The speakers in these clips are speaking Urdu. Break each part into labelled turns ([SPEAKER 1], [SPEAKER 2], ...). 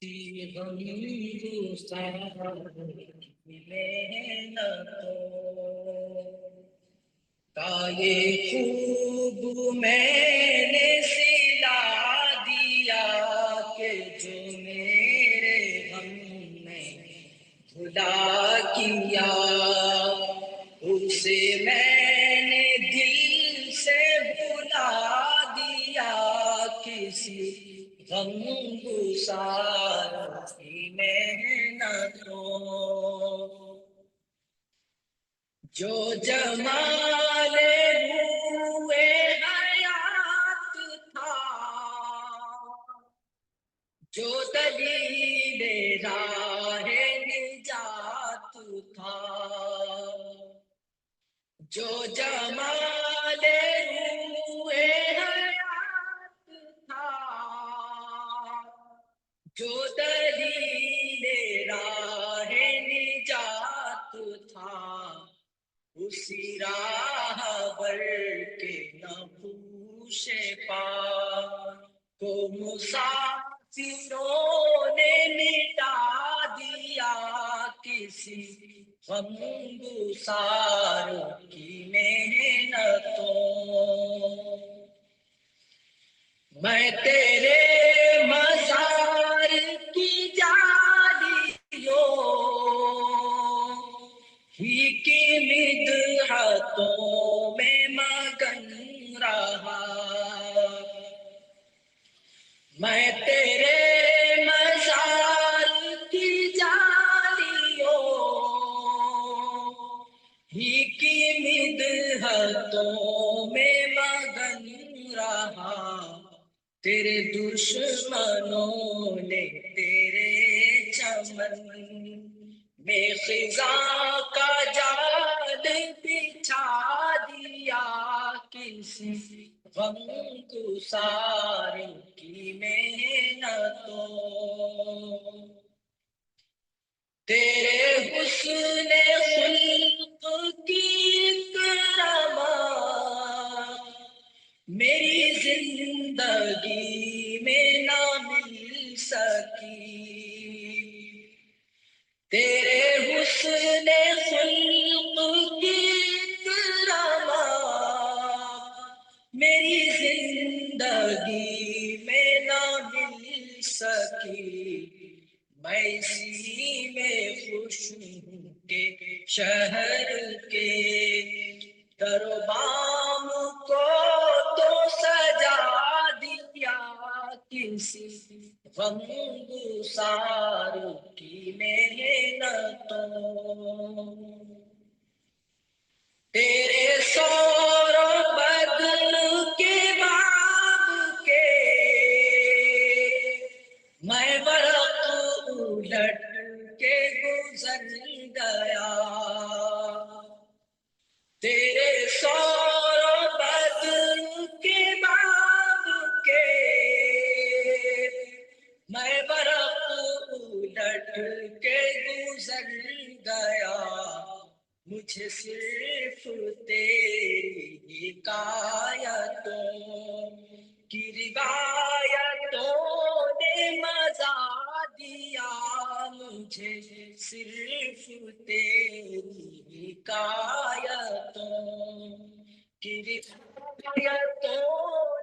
[SPEAKER 1] غم گسار محنتوں کا یہ خوب میں نے سلا دیا کہ جو میرے غم نے بھلا کیا اسے میں نے دل سے بھلا دیا کسی غم گسار کی محنتوں جو جمال روئے حیات تھا جو دلیل راہ نجات تھا جو جمال روئے حیات تھا جو دلیل راہ نجات تھا اسی راہ بر کے نہ پوچھے پا کو مسافروں نے مٹا دیا کسی غم گسار کی محنتوں میں تیرے مزار کی جالیوں ہی کی مدحتوں میں مگن رہا میں تیرے مزار کی جالیوں ہی کی مدحتوں میں مگن رہا تیرے دشمنوں نے تیرے چمن میں خزاں کا جال بچھا دیا کسی غم گسار کی محنتوں تیرے حسن خلق کی کرامات میری زندگی میں نہ مل سکی تیرے حسن خلق کی کرامات میری زندگی میں نہ مل سکی میں اسی میں خوش ہوں کہ شہر کے دربام کو تو سجا دیا کسی غم گسار کی محنتوں تیرے سور و بدن کے باب کے میں ورق الٹ کے گزر گیا تیرے سور و بدن کے باب کے میں ورق الٹ کے گزر گیا مجھے صرف تیری حکایتوں کی روایتوں نے مزا دیا مجھے صرف تیری حکایتوں کی روایتوں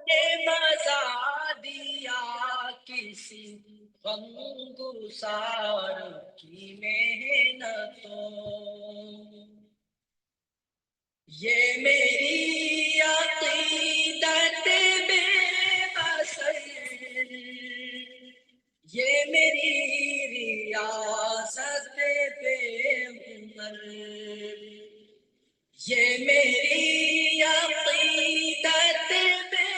[SPEAKER 1] نے مزا دیا کسی غم گسار کی محنتوں یہ میری عقیدت بے بسر یہ میری ریاست بے ہنر یہ میری عقیدت بے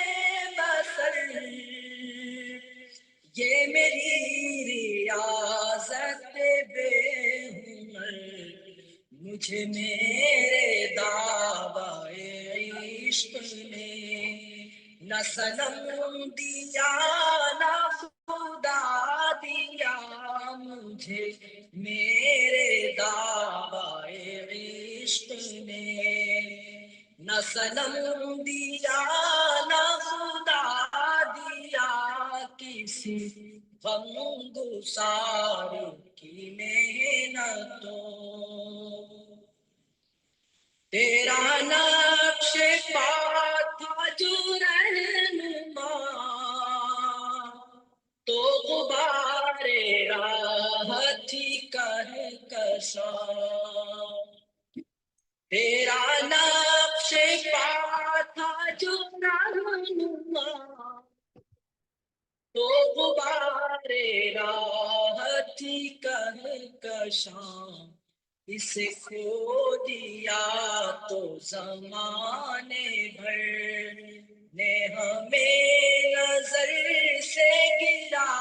[SPEAKER 1] بسر یہ میری ریاست بے ہنر مجھے میرے دعوی عشق نے نہ صنم دیا نہ خدا دیا مجھے میرے دعوی عشق نے نہ صنم دیا نہ خدا دیا کسی غم گسار کی محنتوں، تیرا نقش پا تھا جو رہنما، تو غبار راہ تھی کہکشاں، تیرا نقش پا تھا جو رہنما، تو غبار راہ تھی کہکشاں، اسے کھو دیا تو زمانے بھر نے ہمیں نظر سے گرا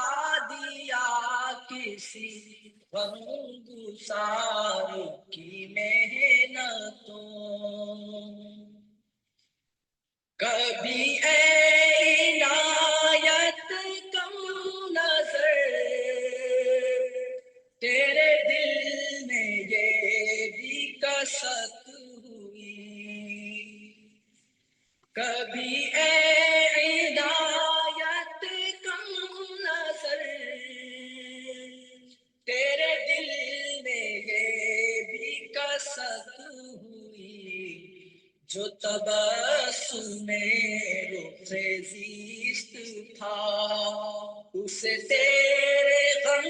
[SPEAKER 1] دیا، کسی غم گسار کی محنتوں، کبھی اے عنایت کم نظر، تیرے دل میں یہ بھی کسک ہوئی، کبھی اے عنایت کم نظر، تیرے دل میں یہ بھی کسک ہوئی، جو تبسم رخ زیست تھا، اسے تیرے غم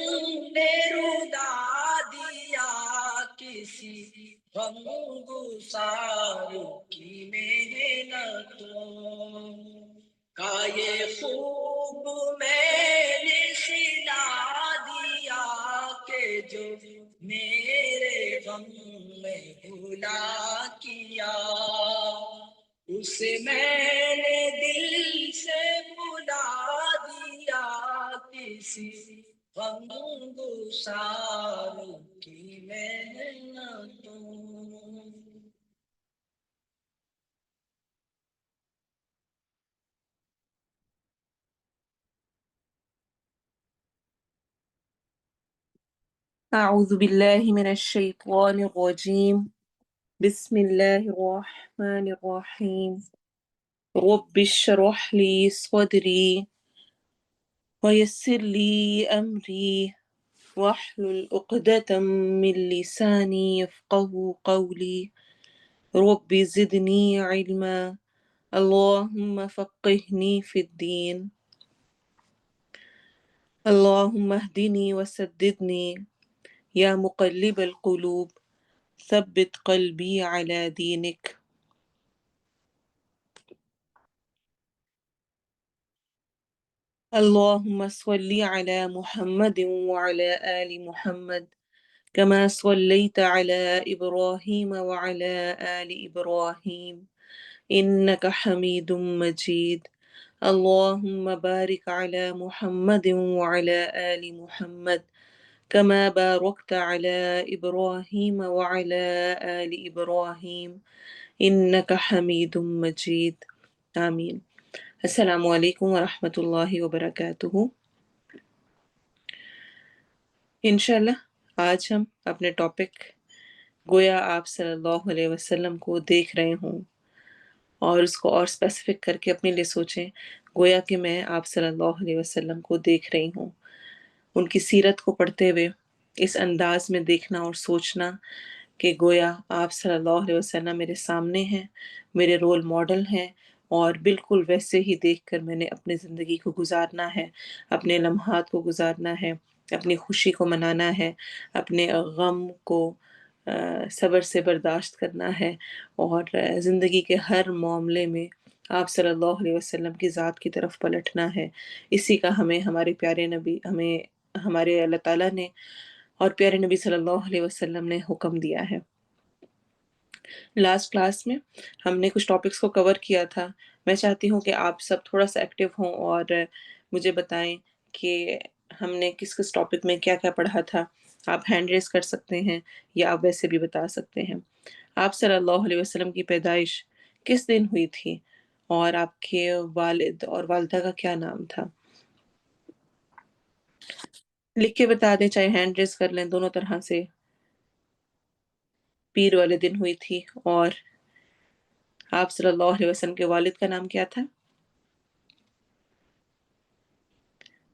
[SPEAKER 1] نے رلا دیا، کسی غم گسار کی محنتوں کا یہ خوب میں نے سلا دیا، کہ جو میرے غم میں بھلا کیا، اسے میں نے دل سے بھلا دیا، کسی غم گسار کی محنتوں۔
[SPEAKER 2] أعوذ بالله من الشيطان الرجيم. بسم الله الرحمن الرحيم. رب اشرح لي صدري ويسر لي أمري واحلل عقدة من لساني يفقه قولي. رب زدني علما اللهم فقهني في الدين. اللهم اهدني وسددني يا مقلب القلوب ثبت قلبي على دينك. اللهم صل على محمد وعلى آل محمد كما صليت على إبراهيم وعلى آل إبراهيم إنك حميد مجيد. اللهم بارك على محمد وعلى آل محمد كما باركت على إبراهيم وعلى آل إبراهيم إنك حميد مجيد. آمین. السلام علیکم ورحمۃ اللہ وبرکاتہ. انشاءاللہ آج ہم اپنے ٹاپک گویا آپ صلی اللہ علیہ وسلم کو دیکھ رہے ہوں اور اس کو اور اسپیسیفک کر کے اپنے لیے سوچیں، گویا کہ میں آپ صلی اللہ علیہ وسلم کو دیکھ رہی ہوں. ان کی سیرت کو پڑھتے ہوئے اس انداز میں دیکھنا اور سوچنا کہ گویا آپ صلی اللہ علیہ وسلم میرے سامنے ہیں، میرے رول ماڈل ہیں، اور بالکل ویسے ہی دیکھ کر میں نے اپنی زندگی کو گزارنا ہے، اپنے لمحات کو گزارنا ہے، اپنی خوشی کو منانا ہے، اپنے غم کو صبر سے برداشت کرنا ہے، اور زندگی کے ہر معاملے میں آپ صلی اللہ علیہ وسلم کی ذات کی طرف پلٹنا ہے. اسی کا ہمیں ہمارے پیارے نبی، ہمیں ہمارے اللہ تعالیٰ نے اور پیارے نبی صلی اللہ علیہ وسلم نے حکم دیا ہے. لاسٹ کلاس میں ہم نے کچھ ٹاپکس کو کور کیا تھا. میں چاہتی ہوں کہ آپ سب تھوڑا سا ایکٹیو ہوں اور مجھے بتائیں کہ ہم نے کس کس ٹاپک میں کیا کیا پڑھا تھا. آپ ہینڈ ریز کر سکتے ہیں یا آپ ویسے بھی بتا سکتے ہیں. آپ صلی اللہ علیہ وسلم کی پیدائش کس دن ہوئی تھی اور آپ کے والد اور والدہ کا کیا نام تھا؟ لکھ کے بتا دیں، چاہے ہینڈ ریز کر لیں، دونوں طرح سے. پیر والے دن ہوئی تھی، اور آپ صلی اللہ علیہ وسلم کے والد کا نام کیا تھا؟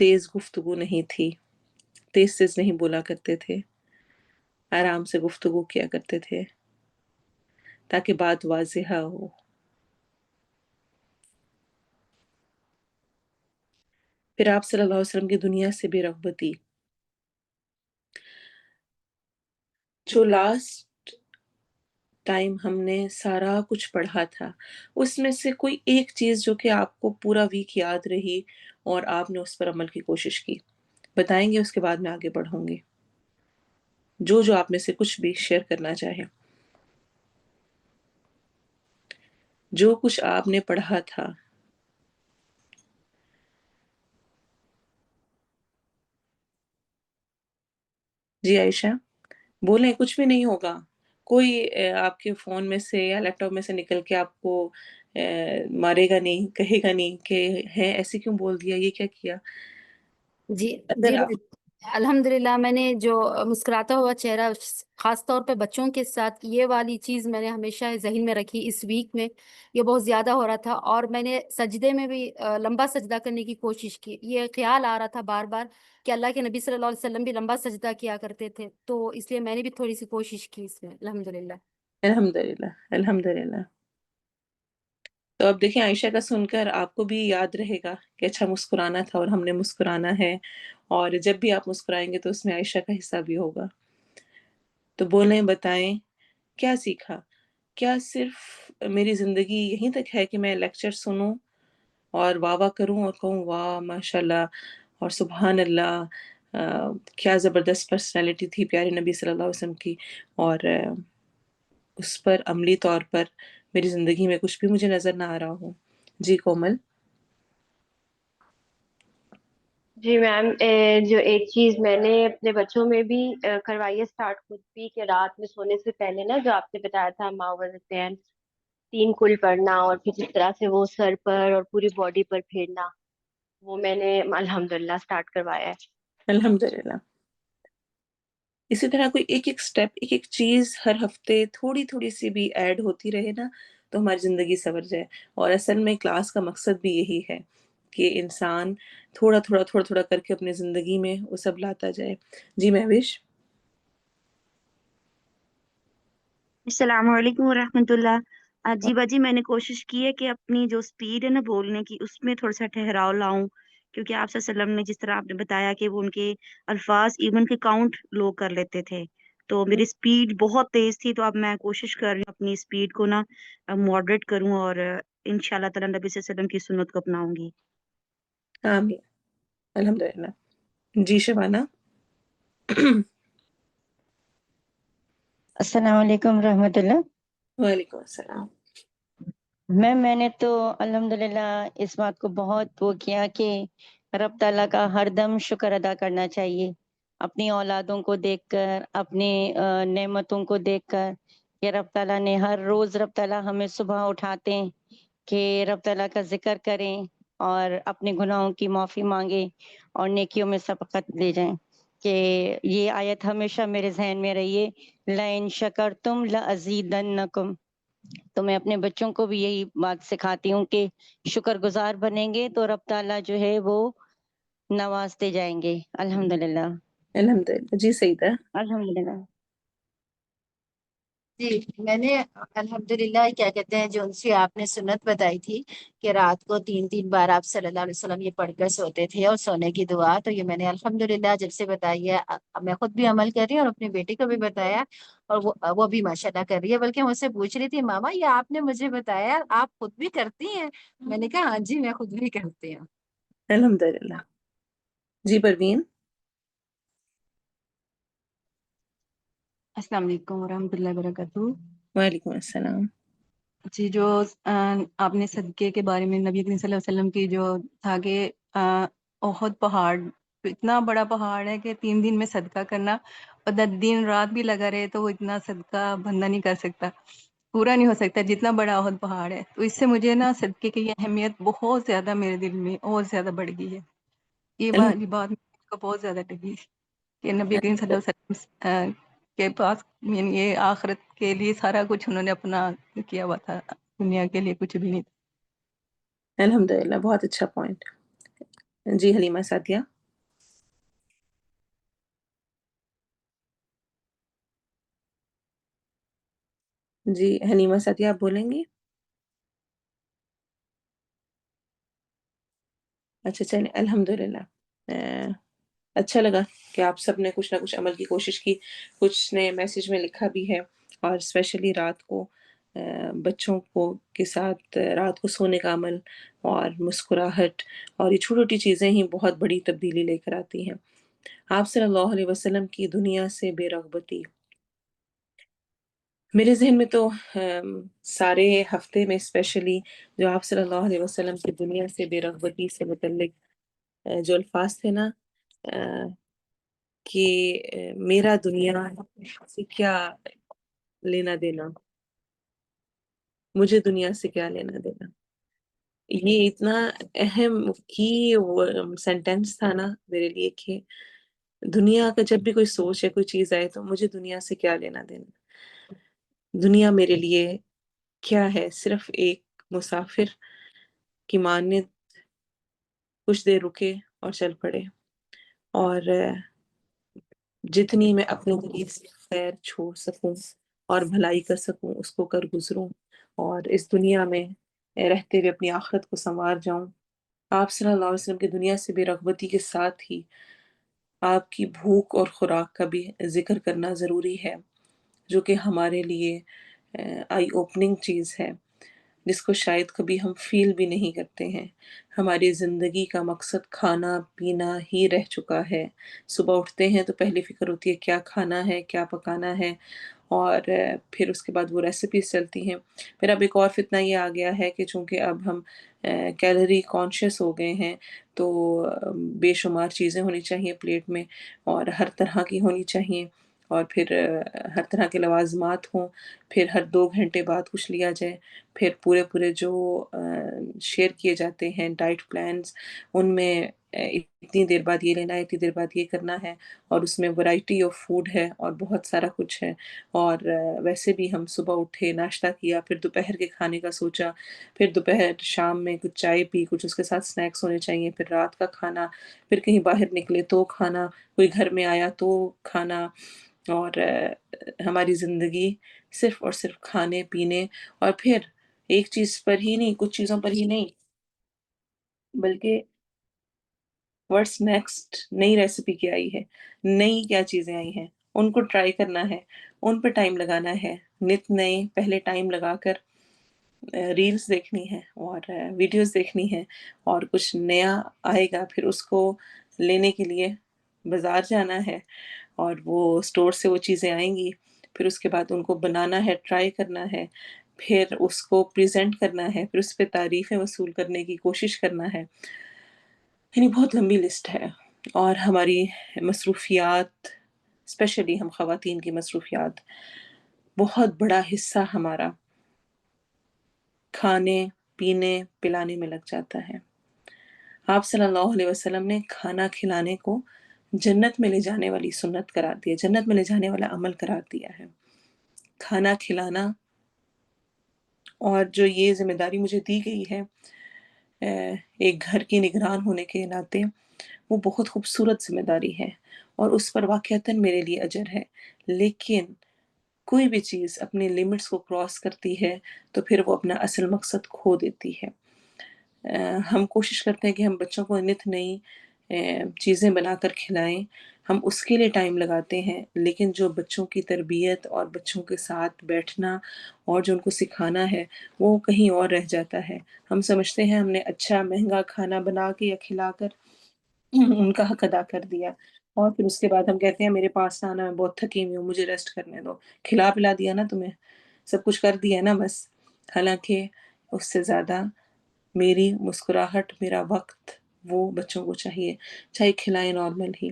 [SPEAKER 2] تیز گفتگو نہیں تھی، تیز تیز نہیں بولا کرتے تھے، آرام سے گفتگو کیا کرتے تھے تاکہ بات واضح ہو۔ پھر آپ صلی اللہ علیہ وسلم کی دنیا سے بھی رغبتی، جو لاسٹ ٹائم ہم نے سارا کچھ پڑھا تھا اس میں سے کوئی ایک چیز جو کہ آپ کو پورا ویک یاد رہی اور آپ نے اس پر عمل کی کوشش کی، بتائیں گے، اس کے بعد میں آگے بڑھوں گی۔ جو آپ میں سے کچھ بھی شیئر کرنا چاہیں، جو کچھ آپ نے پڑھا تھا۔ جی عائشہ بولیں، کچھ بھی نہیں ہوگا، کوئی آپ کے فون میں سے یا لیپ ٹاپ میں سے نکل کے آپ کو مارے گا نہیں، کہے گا نہیں کہ ہے ایسے کیوں بول دیا، یہ کیا کیا۔
[SPEAKER 3] جی
[SPEAKER 2] اگر آپ
[SPEAKER 3] الحمدللہ میں نے جو مسکراتا ہوا چہرہ خاص طور پہ بچوں کے ساتھ، یہ والی چیز میں نے ہمیشہ ذہن میں رکھی۔ اس ویک میں یہ بہت زیادہ ہو رہا تھا اور میں نے سجدے میں بھی لمبا سجدہ کرنے کی کوشش کی۔ یہ خیال آ رہا تھا بار بار کہ اللہ کے نبی صلی اللہ علیہ وسلم بھی لمبا سجدہ کیا کرتے تھے، تو اس لیے میں نے بھی تھوڑی سی کوشش کی اس میں الحمدللہ۔
[SPEAKER 2] الحمدللہ الحمدللہ۔ تو اب دیکھیں عائشہ کا سن کر آپ کو بھی یاد رہے گا کہ اچھا مسکرانا تھا اور ہم نے مسکرانا ہے، اور جب بھی آپ مسکرائیں گے تو اس میں عائشہ کا حصہ بھی ہوگا۔ تو بولیں، بتائیں کیا سیکھا؟ کیا صرف میری زندگی یہیں تک ہے کہ میں لیکچر سنوں اور واہ واہ کروں اور کہوں واہ ماشاءاللہ اور سبحان اللہ، کیا زبردست پرسنالٹی تھی پیارے نبی صلی اللہ علیہ وسلم کی، اور اس پر عملی طور پر میری زندگی میں کچھ بھی مجھے نظر نہ آ رہا ہو؟ جی کومل۔
[SPEAKER 4] جی میم، جو ایک چیز میں نے اپنے بچوں میں بھی کروائی ہے اسٹارٹ خود بھی، کہ رات میں سونے سے پہلے نا جو آپ نے بتایا تھا معوذتین 3 کل پڑھنا، اور پھر جس طرح سے وہ سر پر اور پوری باڈی پر پھیرنا، وہ میں نے الحمدللہ اسٹارٹ کروایا ہے۔
[SPEAKER 2] الحمدللہ۔ اسی طرح کوئی ایک ایک سٹیپ، ایک ایک چیز ہر ہفتے تھوڑی تھوڑی سی بھی ایڈ ہوتی رہے نا تو ہماری زندگی سنور جائے۔ اور اصل میں کلاس کا مقصد بھی یہی ہے کہ انسان تھوڑا تھوڑا تھوڑا تھوڑا کر کے اپنی زندگی میں وہ سب لاتا جائے۔ جی مہوش۔
[SPEAKER 5] السلام علیکم ورحمۃ اللہ۔ جی باجی، میں نے کوشش کی ہے کہ اپنی جو سپیڈ ہے نا بولنے کی، اس میں تھوڑا سا ٹھہراؤ لاؤں، کیونکہ آپ صلی اللہ علیہ وسلم نے جس طرح آپ نے بتایا کہ وہ ان کے الفاظ ایون کے کاؤنٹ لوگ کر لیتے تھے، تو میری سپیڈ بہت تیز تھی، تو اب میں کوشش کر رہی ہوں اپنی سپیڈ کو نا ماڈریٹ کروں، اور انشاءاللہ تعالیٰ نبی صلی اللہ علیہ وسلم کی سنت کو اپناؤں گی۔
[SPEAKER 2] آمین۔ الحمدللہ۔ جی شبانہ۔
[SPEAKER 6] السلام علیکم رحمۃ اللہ۔
[SPEAKER 2] وعلیکم السلام۔
[SPEAKER 6] میں نے تو الحمدللہ اس بات کو بہت وہ کیا کہ رب تعالیٰ کا ہر دم شکر ادا کرنا چاہیے، اپنی اولادوں کو دیکھ کر، اپنی نعمتوں کو دیکھ کر، کہ رب تعالیٰ نے ہر روز رب تعالیٰ ہمیں صبح اٹھاتے ہیں کہ رب تعالیٰ کا ذکر کریں اور اپنے گناہوں کی معافی مانگیں اور نیکیوں میں سبقت لے جائیں، کہ یہ آیت ہمیشہ میرے ذہن میں رہیے، لَإِن شَكَرْتُمْ لَأَزِيدَنَّكُمْ۔ تو میں اپنے بچوں کو بھی یہی بات سکھاتی ہوں کہ شکر گزار بنیں گے تو رب تعالیٰ جو ہے وہ نوازتے جائیں گے۔ الحمدللہ
[SPEAKER 2] الحمدللہ۔ جی سیدہ۔
[SPEAKER 6] الحمدللہ۔
[SPEAKER 7] جی میں نے الحمدللہ کیا کہتے ہیں جو ان سے آپ نے سنت بتائی تھی کہ رات کو 3 بار آپ صلی اللہ علیہ وسلم یہ پڑھ کر سوتے تھے اور سونے کی دعا، تو یہ میں نے الحمدللہ جب سے بتائی ہے، میں خود بھی عمل کر رہی ہوں اور اپنی بیٹی کو بھی بتایا، اور وہ بھی ماشاءاللہ کر رہی ہے، بلکہ مجھ سے پوچھ رہی تھی ماما یہ آپ نے مجھے بتایا، آپ خود بھی کرتی ہیں؟ میں نے کہا ہاں جی میں خود بھی کرتی ہوں۔
[SPEAKER 2] الحمدللہ۔ جی پروین۔
[SPEAKER 8] السلام علیکم ورحمۃ اللہ وبرکاتہ۔
[SPEAKER 2] وعلیکم السلام۔
[SPEAKER 8] جی جو آپ نے صدقے کے بارے میں نبی کریم صلی اللہ علیہ وسلم کی جو تھا کہ احد پہاڑ اتنا بڑا پہاڑ ہے کہ 3 دن میں صدقہ کرنا، اور 10 دن رات بھی لگا رہے تو وہ اتنا صدقہ بندہ نہیں کر سکتا، پورا نہیں ہو سکتا جتنا بڑا احد پہاڑ ہے۔ تو اس سے مجھے نا صدقے کی اہمیت بہت زیادہ میرے دل میں اور زیادہ بڑھ گئی ہے۔ یہ بات مجھ کو بہت زیادہ لگی کہ نبی کریم صلی اللہ علیہ وسلم کے پاس، یعنی یہ آخرت کے لیے سارا کچھ انہوں نے اپنا کیا ہوا تھا، دنیا کے لیے کچھ بھی نہیں تھا۔
[SPEAKER 2] الحمدللہ، بہت اچھا پوائنٹ۔ جی حلیمہ سعدیہ. جی حلیمہ سعدیہ آپ بولیں گی؟ اچھا چلیں الحمدللہ. اچھا لگا کہ آپ سب نے کچھ نہ کچھ عمل کی کوشش کی. کچھ نے میسیج میں لکھا بھی ہے، اور اسپیشلی رات کو بچوں کو کے ساتھ رات کو سونے کا عمل اور مسکراہٹ اور یہ چھوٹی چھوٹی چیزیں ہی بہت بڑی تبدیلی لے کر آتی ہیں. آپ صلی اللہ علیہ وسلم کی دنیا سے بے رغبتی، میرے ذہن میں تو سارے ہفتے میں اسپیشلی جو آپ صلی اللہ علیہ وسلم کی دنیا سے بے رغبتی سے متعلق جو الفاظ تھے نا، کہ میرا دنیا سے کیا لینا دینا، مجھے دنیا سے کیا لینا دینا. یہ اتنا اہم کی سینٹینس تھا نا میرے لیے کہ دنیا کا جب بھی کوئی سوچ ہے کوئی چیز آئے تو مجھے دنیا سے کیا لینا دینا. دنیا میرے لیے کیا ہے؟ صرف ایک مسافر کی مانند کچھ دیر رکے اور چل پڑے، اور جتنی میں اپنے ذریعے سے خیر چھوڑ سکوں اور بھلائی کر سکوں اس کو کر گزروں، اور اس دنیا میں رہتے ہوئے اپنی آخرت کو سنوار جاؤں. آپ صلی اللہ علیہ وسلم کی دنیا سے بے رغبتی کے ساتھ ہی آپ کی بھوک اور خوراک کا بھی ذکر کرنا ضروری ہے، جو کہ ہمارے لیے آئی اوپننگ چیز ہے، جس کو شاید کبھی ہم فیل بھی نہیں کرتے ہیں. ہماری زندگی کا مقصد کھانا پینا ہی رہ چکا ہے. صبح اٹھتے ہیں تو پہلی فکر ہوتی ہے کیا کھانا ہے، کیا پکانا ہے، اور پھر اس کے بعد وہ ریسیپیز چلتی ہیں. پھر اب ایک اور فتنہ یہ آ گیا ہے کہ چونکہ اب ہم کیلری کانشیس ہو گئے ہیں تو بے شمار چیزیں ہونی چاہیے پلیٹ میں، اور ہر طرح کی ہونی چاہیے، اور پھر ہر طرح کے لوازمات ہوں، پھر ہر 2 گھنٹے بعد کچھ لیا جائے، پھر پورے جو شیئر کیے جاتے ہیں ڈائٹ پلانز، ان میں اتنی دیر بعد یہ لینا ہے، اتنی دیر بعد یہ کرنا ہے، اور اس میں ورائٹی آف فوڈ ہے اور بہت سارا کچھ ہے. اور ویسے بھی ہم صبح اٹھے ناشتہ کیا، پھر دوپہر کے کھانے کا سوچا، پھر دوپہر شام میں کچھ چائے پی، کچھ اس کے ساتھ سنیکس ہونے چاہیے، پھر رات کا کھانا، پھر کہیں باہر نکلے تو کھانا، کوئی گھر میں آیا تو کھانا. اور ہماری زندگی صرف اور صرف کھانے پینے، اور پھر ایک چیز پر ہی نہیں، کچھ چیزوں پر ہی نہیں، بلکہ واٹس نیکسٹ، نئی ریسیپی کیا آئی ہے، نئی کیا چیزیں آئی ہیں، ان کو ٹرائی کرنا ہے، ان پہ ٹائم لگانا ہے. نت نئے پہلے ٹائم لگا کر ریلز دیکھنی ہے اور ویڈیوز دیکھنی ہے، اور کچھ نیا آئے گا پھر اس کو لینے کے لیے بازار جانا ہے، اور وہ اسٹور سے وہ چیزیں آئیں گی، پھر اس کے بعد ان کو بنانا ہے، ٹرائی کرنا ہے، پھر اس کو پریزنٹ کرنا ہے، پھر اس پہ تعریفیں وصول کرنے کی کوشش کرنا ہے. یعنی بہت لمبی لسٹ ہے. اور ہماری مصروفیات، اسپیشلی ہم خواتین کی مصروفیات، بہت بڑا حصہ ہمارا کھانے پینے پلانے میں لگ جاتا ہے. آپ صلی اللہ علیہ وسلم نے کھانا کھلانے کو جنت میں لے جانے والی سنت قرار دیا، جنت میں لے جانے والا عمل قرار دیا ہے. کھانا کھلانا، اور جو یہ ذمہ داری مجھے دی گئی ہے ایک گھر کی نگران ہونے کے ناطے، وہ بہت خوبصورت ذمہ داری ہے، اور اس پر واقعتاً میرے لیے اجر ہے. لیکن کوئی بھی چیز اپنی لیمٹس کو کراس کرتی ہے تو پھر وہ اپنا اصل مقصد کھو دیتی ہے. ہم کوشش کرتے ہیں کہ ہم بچوں کو نت نئی چیزیں بنا کر کھلائیں، ہم اس کے لیے ٹائم لگاتے ہیں، لیکن جو بچوں کی تربیت اور بچوں کے ساتھ بیٹھنا اور جو ان کو سکھانا ہے وہ کہیں اور رہ جاتا ہے. ہم سمجھتے ہیں ہم نے اچھا مہنگا کھانا بنا کے یا کھلا کر ان کا حق ادا کر دیا، اور پھر اس کے بعد ہم کہتے ہیں میرے پاس آنا، میں بہت تھکی ہوئی ہوں، مجھے ریسٹ کرنے دو. کھلا پلا دیا نا تمہیں، سب کچھ کر دیا نا بس. حالانکہ اس سے زیادہ میری مسکراہٹ، میرا وقت، وہ بچوں کو چاہیے، چاہے کھلائیں نارمل ہی.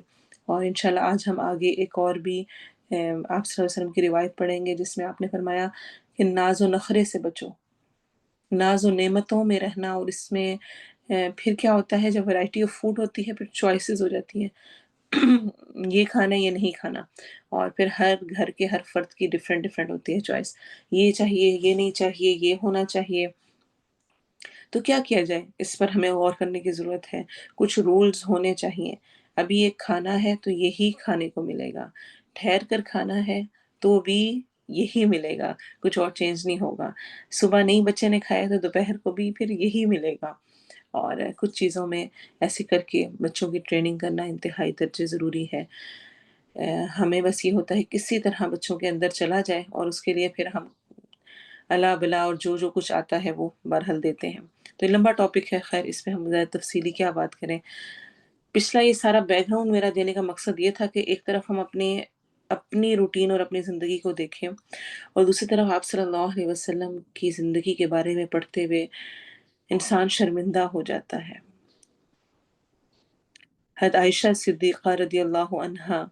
[SPEAKER 2] اور انشاءاللہ آج ہم آگے ایک اور بھی آپ صلی اللہ علیہ وسلم کی روایت پڑھیں گے جس میں آپ نے فرمایا کہ ناز و نخرے سے بچو، ناز و نعمتوں میں رہنا. اور اس میں پھر کیا ہوتا ہے، جب ورائٹی آف فوڈ ہوتی ہے پھر چوائسیز ہو جاتی ہیں یہ کھانا ہے یہ نہیں کھانا، اور پھر ہر گھر کے ہر فرد کی ڈیفرنٹ ہوتی ہے چوائس، یہ چاہیے یہ نہیں چاہیے، یہ ہونا چاہیے. تو کیا کیا جائے، اس پر ہمیں غور کرنے کی ضرورت ہے۔ کچھ رولز ہونے چاہیے۔ ابھی ایک کھانا ہے تو یہی کھانے کو ملے گا، ٹھہر کر کھانا ہے تو بھی یہی ملے گا، کچھ اور چینج نہیں ہوگا۔ صبح نہیں بچے نے کھایا تو دوپہر کو بھی پھر یہی ملے گا۔ اور کچھ چیزوں میں ایسے کر کے بچوں کی ٹریننگ کرنا انتہائی درجے ضروری ہے۔ ہمیں بس یہ ہوتا ہے کسی طرح بچوں کے اندر چلا جائے، اور اس کے لیے پھر ہم اللہ بلا اور جو کچھ آتا ہے وہ برحل دیتے ہیں۔ تو یہ لمبا ٹاپک ہے، خیر اس پہ ہم زیادہ تفصیلی کیا بات کریں۔ پچھلا یہ سارا بیک گراؤنڈ میرا دینے کا مقصد یہ تھا کہ ایک طرف ہم اپنی روٹین اور اپنی زندگی کو دیکھیں، اور دوسری طرف آپ صلی اللہ علیہ وسلم کی زندگی کے بارے میں پڑھتے ہوئے انسان شرمندہ ہو جاتا ہے۔ حضرت عائشہ صدیقہ رضی اللہ عنہا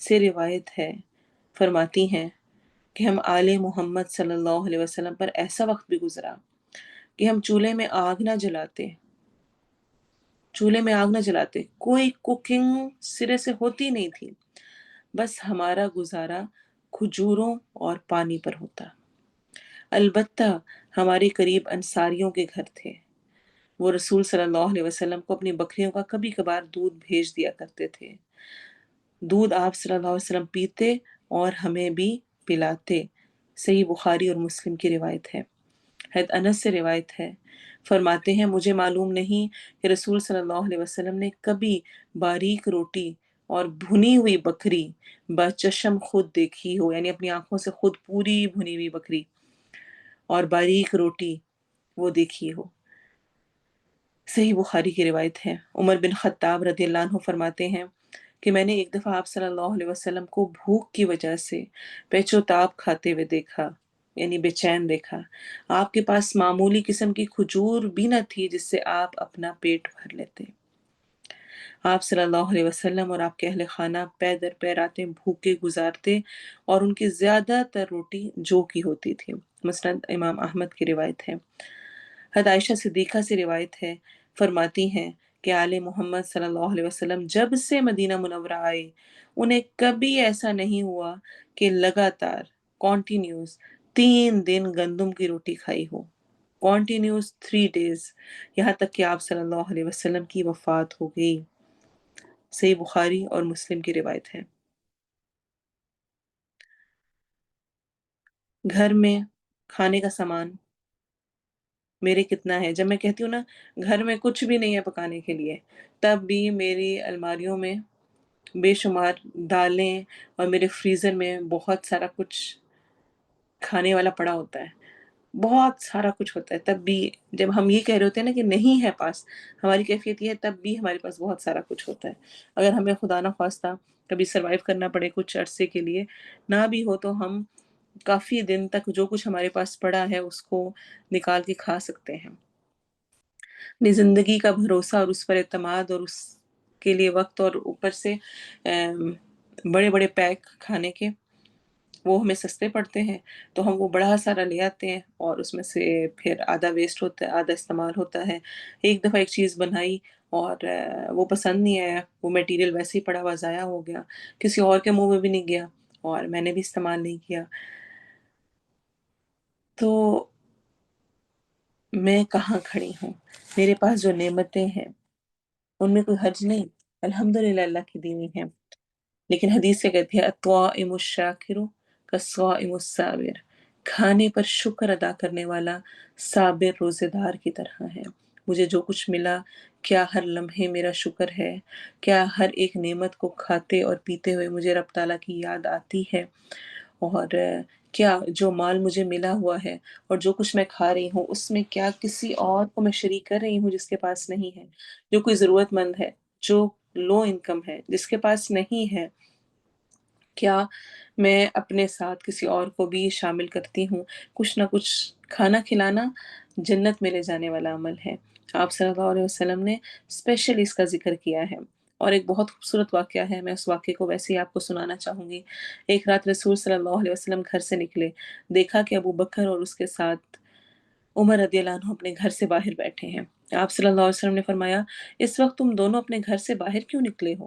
[SPEAKER 2] سے روایت ہے، فرماتی ہیں کہ ہم آل محمد صلی اللہ علیہ وسلم پر ایسا وقت بھی گزرا کہ ہم چولہے میں آگ نہ جلاتے، کوئی کوکنگ سرے سے ہوتی نہیں تھی، بس ہمارا گزارا کھجوروں اور پانی پر ہوتا۔ البتہ ہمارے قریب انصاریوں کے گھر تھے، وہ رسول صلی اللہ علیہ وسلم کو اپنی بکریوں کا کبھی کبھار دودھ بھیج دیا کرتے تھے۔ دودھ آپ صلی اللہ علیہ وسلم پیتے اور ہمیں بھی پلاتے۔ صحیح بخاری اور مسلم کی روایت ہے۔ حضرت انس سے روایت ہے، فرماتے ہیں مجھے معلوم نہیں کہ رسول صلی اللہ علیہ وسلم نے کبھی باریک روٹی اور بھنی ہوئی بکری بچشم خود دیکھی ہو، یعنی اپنی آنکھوں سے خود پوری بھنی ہوئی بکری اور باریک روٹی وہ دیکھی ہو۔ صحیح بخاری کی روایت ہے۔ عمر بن خطاب رضی اللہ عنہ فرماتے ہیں کہ میں نے ایک دفعہ آپ صلی اللہ علیہ وسلم کو بھوک کی وجہ سے پیچ و تاب کھاتے ہوئے دیکھا، یعنی بے چین دیکھا۔ آپ کے پاس معمولی قسم کی کھجور بھی نہ تھی جس سے آپ اپنا پیٹ بھر لیتے۔ آپ صلی اللہ علیہ وسلم اور آپ کے اہل خانہ پے در پے راتیں بھوکے گزارتے، اور ان کی زیادہ تر روٹی جو کی ہوتی تھی۔ مسند امام احمد کی روایت ہے۔ حضرت عائشہ صدیقہ سے روایت ہے، فرماتی ہیں کہ آل محمد صلی اللہ علیہ وسلم جب سے مدینہ منورہ آئے، انہیں کبھی ایسا نہیں ہوا کہ لگاتار کانٹینیوس 3 دن گندم کی روٹی کھائی ہو، کانٹینیوس 3 days، یہاں تک کہ آپ صلی اللہ علیہ وسلم کی وفات ہو گئی۔ صحیح بخاری اور مسلم کی روایت ہے۔ گھر میں کھانے کا سامان میرے کتنا ہے، جب میں کہتی ہوں نا گھر میں کچھ بھی نہیں ہے پکانے کے لیے، تب بھی میری الماریوں میں بے شمار دالیں اور میرے فریزر میں بہت سارا کچھ کھانے والا پڑا ہوتا ہے، بہت سارا کچھ ہوتا ہے۔ تب بھی جب ہم یہ کہہ رہے ہوتے ہیں نا کہ نہیں ہے پاس، ہماری کیفیت یہ ہے تب بھی ہمارے پاس بہت سارا کچھ ہوتا ہے۔ اگر ہمیں خدا نہ خواستہ کبھی سروائیو کرنا پڑے کچھ عرصے کے لیے، نہ بھی ہو تو ہم کافی دن تک جو کچھ ہمارے پاس پڑا ہے اس کو نکال کے کھا سکتے ہیں۔ اپنی زندگی کا بھروسہ اور اس پر اعتماد اور اس کے لیے وقت، اور اوپر سے بڑے بڑے پیک کھانے کے وہ ہمیں سستے پڑتے ہیں، تو ہم وہ بڑا سارا لے آتے ہیں، اور اس میں سے پھر آدھا ویسٹ ہوتا ہے، آدھا استعمال ہوتا ہے۔ ایک دفعہ ایک چیز بنائی اور وہ پسند نہیں آیا، وہ میٹیریل ویسے ہی پڑا ہوا ضائع ہو گیا، کسی اور کے منہ میں بھی نہیں گیا اور میں نے بھی استعمال نہیں کیا۔ تو میں کہاں کھڑی ہوں؟ میرے پاس جو نعمتیں ہیں ان میں کوئی حرج نہیں، الحمدللہ اللہ کی دی ہوئی ہیں، لیکن حدیث سے کہتی ہے الطاعم الشاکر کالصائم الصابر، کھانے پر شکر ادا کرنے والا صابر روزے دار کی طرح ہے۔ مجھے جو کچھ ملا، کیا ہر لمحے میرا شکر ہے؟ کیا ہر ایک نعمت کو کھاتے اور پیتے ہوئے مجھے رب تعالیٰ کی یاد آتی ہے؟ اور کیا جو مال مجھے ملا ہوا ہے اور جو کچھ میں کھا رہی ہوں اس میں کیا کسی اور کو میں شریک کر رہی ہوں جس کے پاس نہیں ہے؟ جو کوئی ضرورت مند ہے، جو لو انکم ہے، جس کے پاس نہیں ہے، کیا میں اپنے ساتھ کسی اور کو بھی شامل کرتی ہوں؟ کچھ نہ کچھ کھانا کھلانا جنت میں لے جانے والا عمل ہے۔ آپ صلی اللہ علیہ وسلم نے اسپیشل اس کا ذکر کیا ہے، اور ایک بہت خوبصورت واقعہ ہے، میں اس واقعے کو ویسے ہی آپ کو سنانا چاہوں گی۔ ایک رات رسول صلی اللہ علیہ وسلم گھر سے نکلے، دیکھا کہ ابو بکر اور اس کے ساتھ عمر رضی اللہ عنہ اپنے گھر سے باہر بیٹھے ہیں۔ آپ صلی اللہ علیہ وسلم نے فرمایا، اس وقت تم دونوں اپنے گھر سے باہر کیوں نکلے ہو؟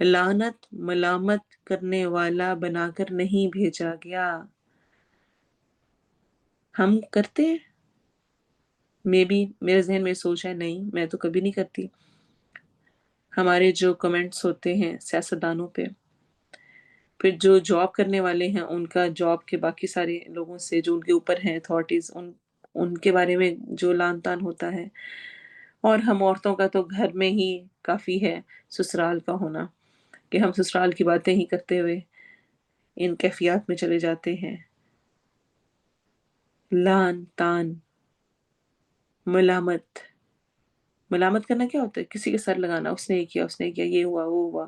[SPEAKER 2] لعنت ملامت کرنے والا بنا کر نہیں بھیجا گیا۔ ہم کرتے ہیں؟ مے بی میرے ذہن میں سوچ ہے نہیں، میں تو کبھی نہیں کرتی۔ ہمارے جو کمنٹس ہوتے ہیں سیاستدانوں پہ، پھر جو جاب کرنے والے ہیں ان کا جاب کے باقی سارے لوگوں سے جو ان کے اوپر ہیں اتھارٹیز، ان کے بارے میں جو لعن طعن ہوتا ہے، اور ہم عورتوں کا تو گھر میں ہی کافی ہے سسرال کا ہونا، کہ ہم سسرال کی باتیں ہی کرتے ہوئے ان کیفیات میں چلے جاتے ہیں۔ لعن طعن ملامت کرنا کیا ہوتا ہے؟ کسی کے سر لگانا، اس نے یہ کیا، اس نے یہ کیا، یہ ہوا، وہ ہوا،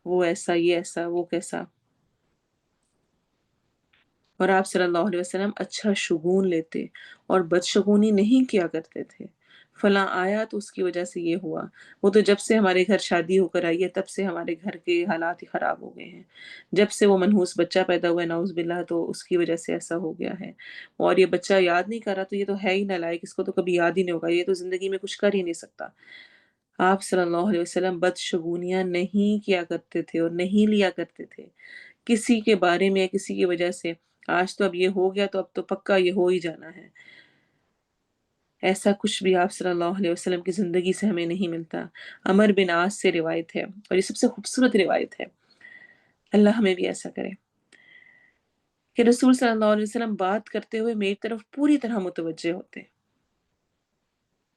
[SPEAKER 2] وہ ایسا، یہ ایسا، وہ کیسا۔ اور آپ صلی اللہ علیہ وسلم اچھا شگون لیتے اور بدشگونی نہیں کیا کرتے تھے۔ فلاں آیا تو اس کی وجہ سے یہ ہوا، وہ تو جب سے ہمارے گھر شادی ہو کر آئی ہے تب سے ہمارے گھر کے حالات ہی خراب ہو گئے ہیں، جب سے وہ منحوس بچہ پیدا ہوا ہے نعوذ باللہ تو اس کی وجہ سے ایسا ہو گیا ہے، اور یہ بچہ یاد نہیں کر رہا تو یہ تو ہے ہی نالائق، اس کو تو کبھی یاد ہی نہیں ہوگا، یہ تو زندگی میں کچھ کر ہی نہیں سکتا۔ آپ صلی اللہ علیہ وسلم بدشگونیاں نہیں کیا کرتے تھے اور نہیں لیا کرتے تھے کسی کے بارے میں، کسی کی وجہ سے۔ آج تو اب یہ ہو گیا تو اب تو پکا یہ ہو ہی جانا ہے، ایسا کچھ بھی آپ صلی اللہ علیہ وسلم کی زندگی سے ہمیں نہیں ملتا۔ عمر بن عاص سے روایت ہے، اور یہ سب سے خوبصورت روایت ہے، اللہ ہمیں بھی ایسا کرے، کہ رسول صلی اللہ علیہ وسلم بات کرتے ہوئے میری طرف پوری طرح متوجہ ہوتے۔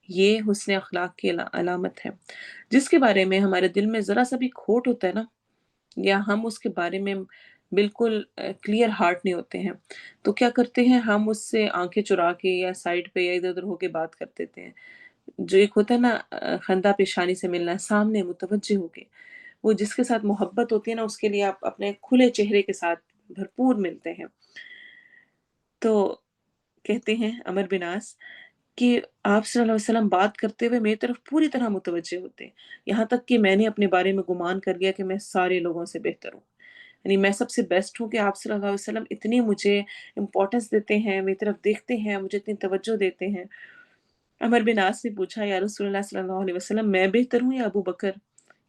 [SPEAKER 2] یہ حسن اخلاق کی علامت ہے۔ جس کے بارے میں ہمارے دل میں ذرا سا بھی کھوٹ ہوتا ہے نا، یا ہم اس کے بارے میں بالکل کلیئر ہارٹ نہیں ہوتے ہیں، تو کیا کرتے ہیں ہم اس سے آنکھیں چرا کے یا سائڈ پہ یا ادھر ادھر ہو کے بات کر دیتے ہیں۔ جو ایک ہوتا ہے نا خندہ پیشانی سے ملنا، سامنے متوجہ ہو کے، وہ جس کے ساتھ محبت ہوتی ہے نا اس کے لیے آپ اپنے کھلے چہرے کے ساتھ بھرپور ملتے ہیں۔ تو کہتے ہیں عمر بن عاص کہ آپ صلی اللہ علیہ وسلم بات کرتے ہوئے میری طرف پوری طرح متوجہ ہوتے، یہاں تک کہ میں نے اپنے بارے میں گمان کر لیا کہ میں سارے لوگوں سے بہتر ہوں، یعنی میں سب سے بیسٹ ہوں، کہ آپ صلی اللہ علیہ وسلم اتنی مجھے امپورٹنس دیتے ہیں، میری طرف دیکھتے ہیں، مجھے اتنی توجہ دیتے ہیں۔ عمر بن عاص نے پوچھا یا رسول اللہ صلی اللہ علیہ وسلم میں بہتر ہوں یا ابو بکر؟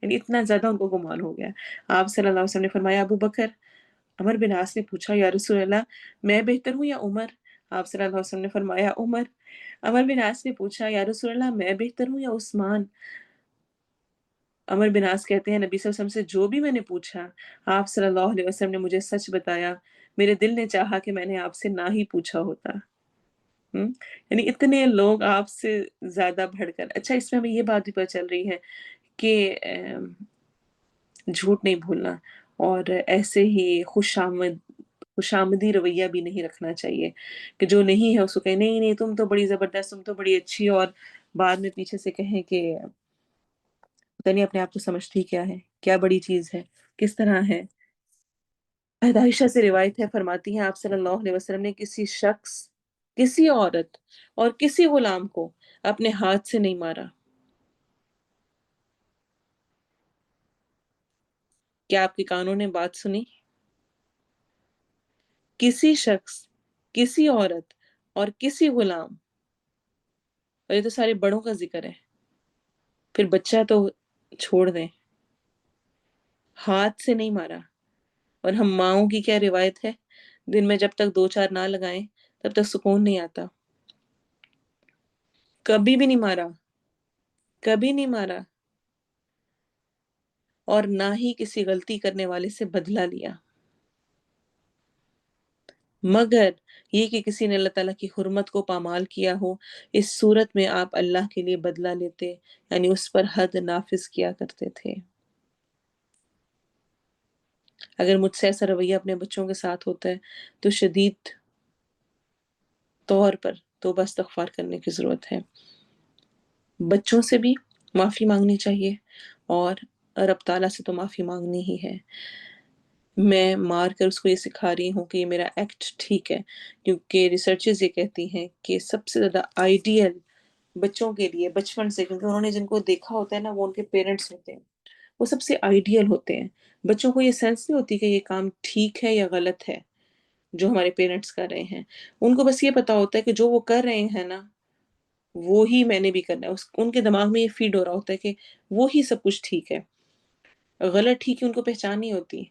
[SPEAKER 2] یعنی اتنا زیادہ ان کو گمان ہو گیا۔ آپ صلی اللہ علیہ وسلم نے فرمایا ابو بکر۔ عمر بن عاص نے پوچھا یا رسول اللہ میں بہتر ہوں یا عمر؟ آپ صلی اللہ علیہ وسلم نے فرمایا عمر۔ عمر بن عاص نے پوچھا یا رسول اللہ میں بہتر ہوں یا عثمان؟ عمر بن عاص کہتے ہیں نبی صلی اللہ علیہ وسلم سے جو بھی میں نے پوچھا آپ صلی اللہ علیہ وسلم نے مجھے سچ بتایا، میرے دل نے چاہا کہ میں نے آپ سے نہ ہی پوچھا ہوتا۔ یعنی اتنے لوگ آپ سے زیادہ بڑھ کر۔ اچھا اس میں ہمیں یہ بات بھی پتہ چل رہی ہے کہ جھوٹ نہیں بھولنا، اور ایسے ہی خوشامدی رویہ بھی نہیں رکھنا چاہیے، کہ جو نہیں ہے اس کو کہیں نہیں نہیں تم تو بڑی زبردست، تم تو بڑی اچھی، اور بعد میں پیچھے سے کہیں کہ پتہ نہیں اپنے آپ کو سمجھتی کیا ہے، کیا بڑی چیز ہے، کس طرح ہے۔ حضرت عائشہ سے روایت ہے، فرماتی ہیں آپ صلی اللہ علیہ وسلم نے کسی شخص، کسی عورت اور کسی غلام کو اپنے ہاتھ سے نہیں مارا۔ کیا آپ کے کانوں نے بات سنی؟ کسی شخص، کسی عورت اور کسی غلام، اور یہ تو سارے بڑوں کا ذکر ہے، پھر بچہ تو چھوڑ دیں، ہاتھ سے نہیں مارا۔ اور ہم ماؤں کی کیا روایت ہے، دن میں جب تک 2-4 نہ لگائیں تب تک سکون نہیں آتا۔ کبھی بھی نہیں مارا، کبھی نہیں مارا، اور نہ ہی کسی غلطی کرنے والے سے بدلہ لیا، مگر یہ کہ کسی نے اللہ تعالیٰ کی حرمت کو پامال کیا ہو، اس صورت میں آپ اللہ کے لیے بدلہ لیتے، یعنی اس پر حد نافذ کیا کرتے تھے۔ اگر مجھ سے ایسا رویہ اپنے بچوں کے ساتھ ہوتا ہے تو شدید طور پر توبہ استغفار کرنے کی ضرورت ہے۔ بچوں سے بھی معافی مانگنی چاہیے، اور رب تعالیٰ سے تو معافی مانگنی ہی ہے۔ میں مار کر اس کو یہ سکھا رہی ہوں کہ یہ میرا ایکٹ ٹھیک ہے، کیونکہ ریسرچز یہ کہتی ہیں کہ سب سے زیادہ آئیڈیل بچوں کے لیے بچپن سے، کیونکہ انہوں نے جن کو دیکھا ہوتا ہے نا وہ ان کے پیرنٹس ہوتے ہیں، وہ سب سے آئیڈیل ہوتے ہیں۔ بچوں کو یہ سینس نہیں ہوتی کہ یہ کام ٹھیک ہے یا غلط ہے جو ہمارے پیرنٹس کر رہے ہیں، ان کو بس یہ پتا ہوتا ہے کہ جو وہ کر رہے ہیں نا وہی میں نے بھی کرنا ہے، ان کے دماغ میں یہ فیڈ ہو رہا ہوتا ہے کہ وہی سب کچھ ٹھیک ہے۔ غلط ٹھیک ہے ان کو پہچان نہیں ہوتی،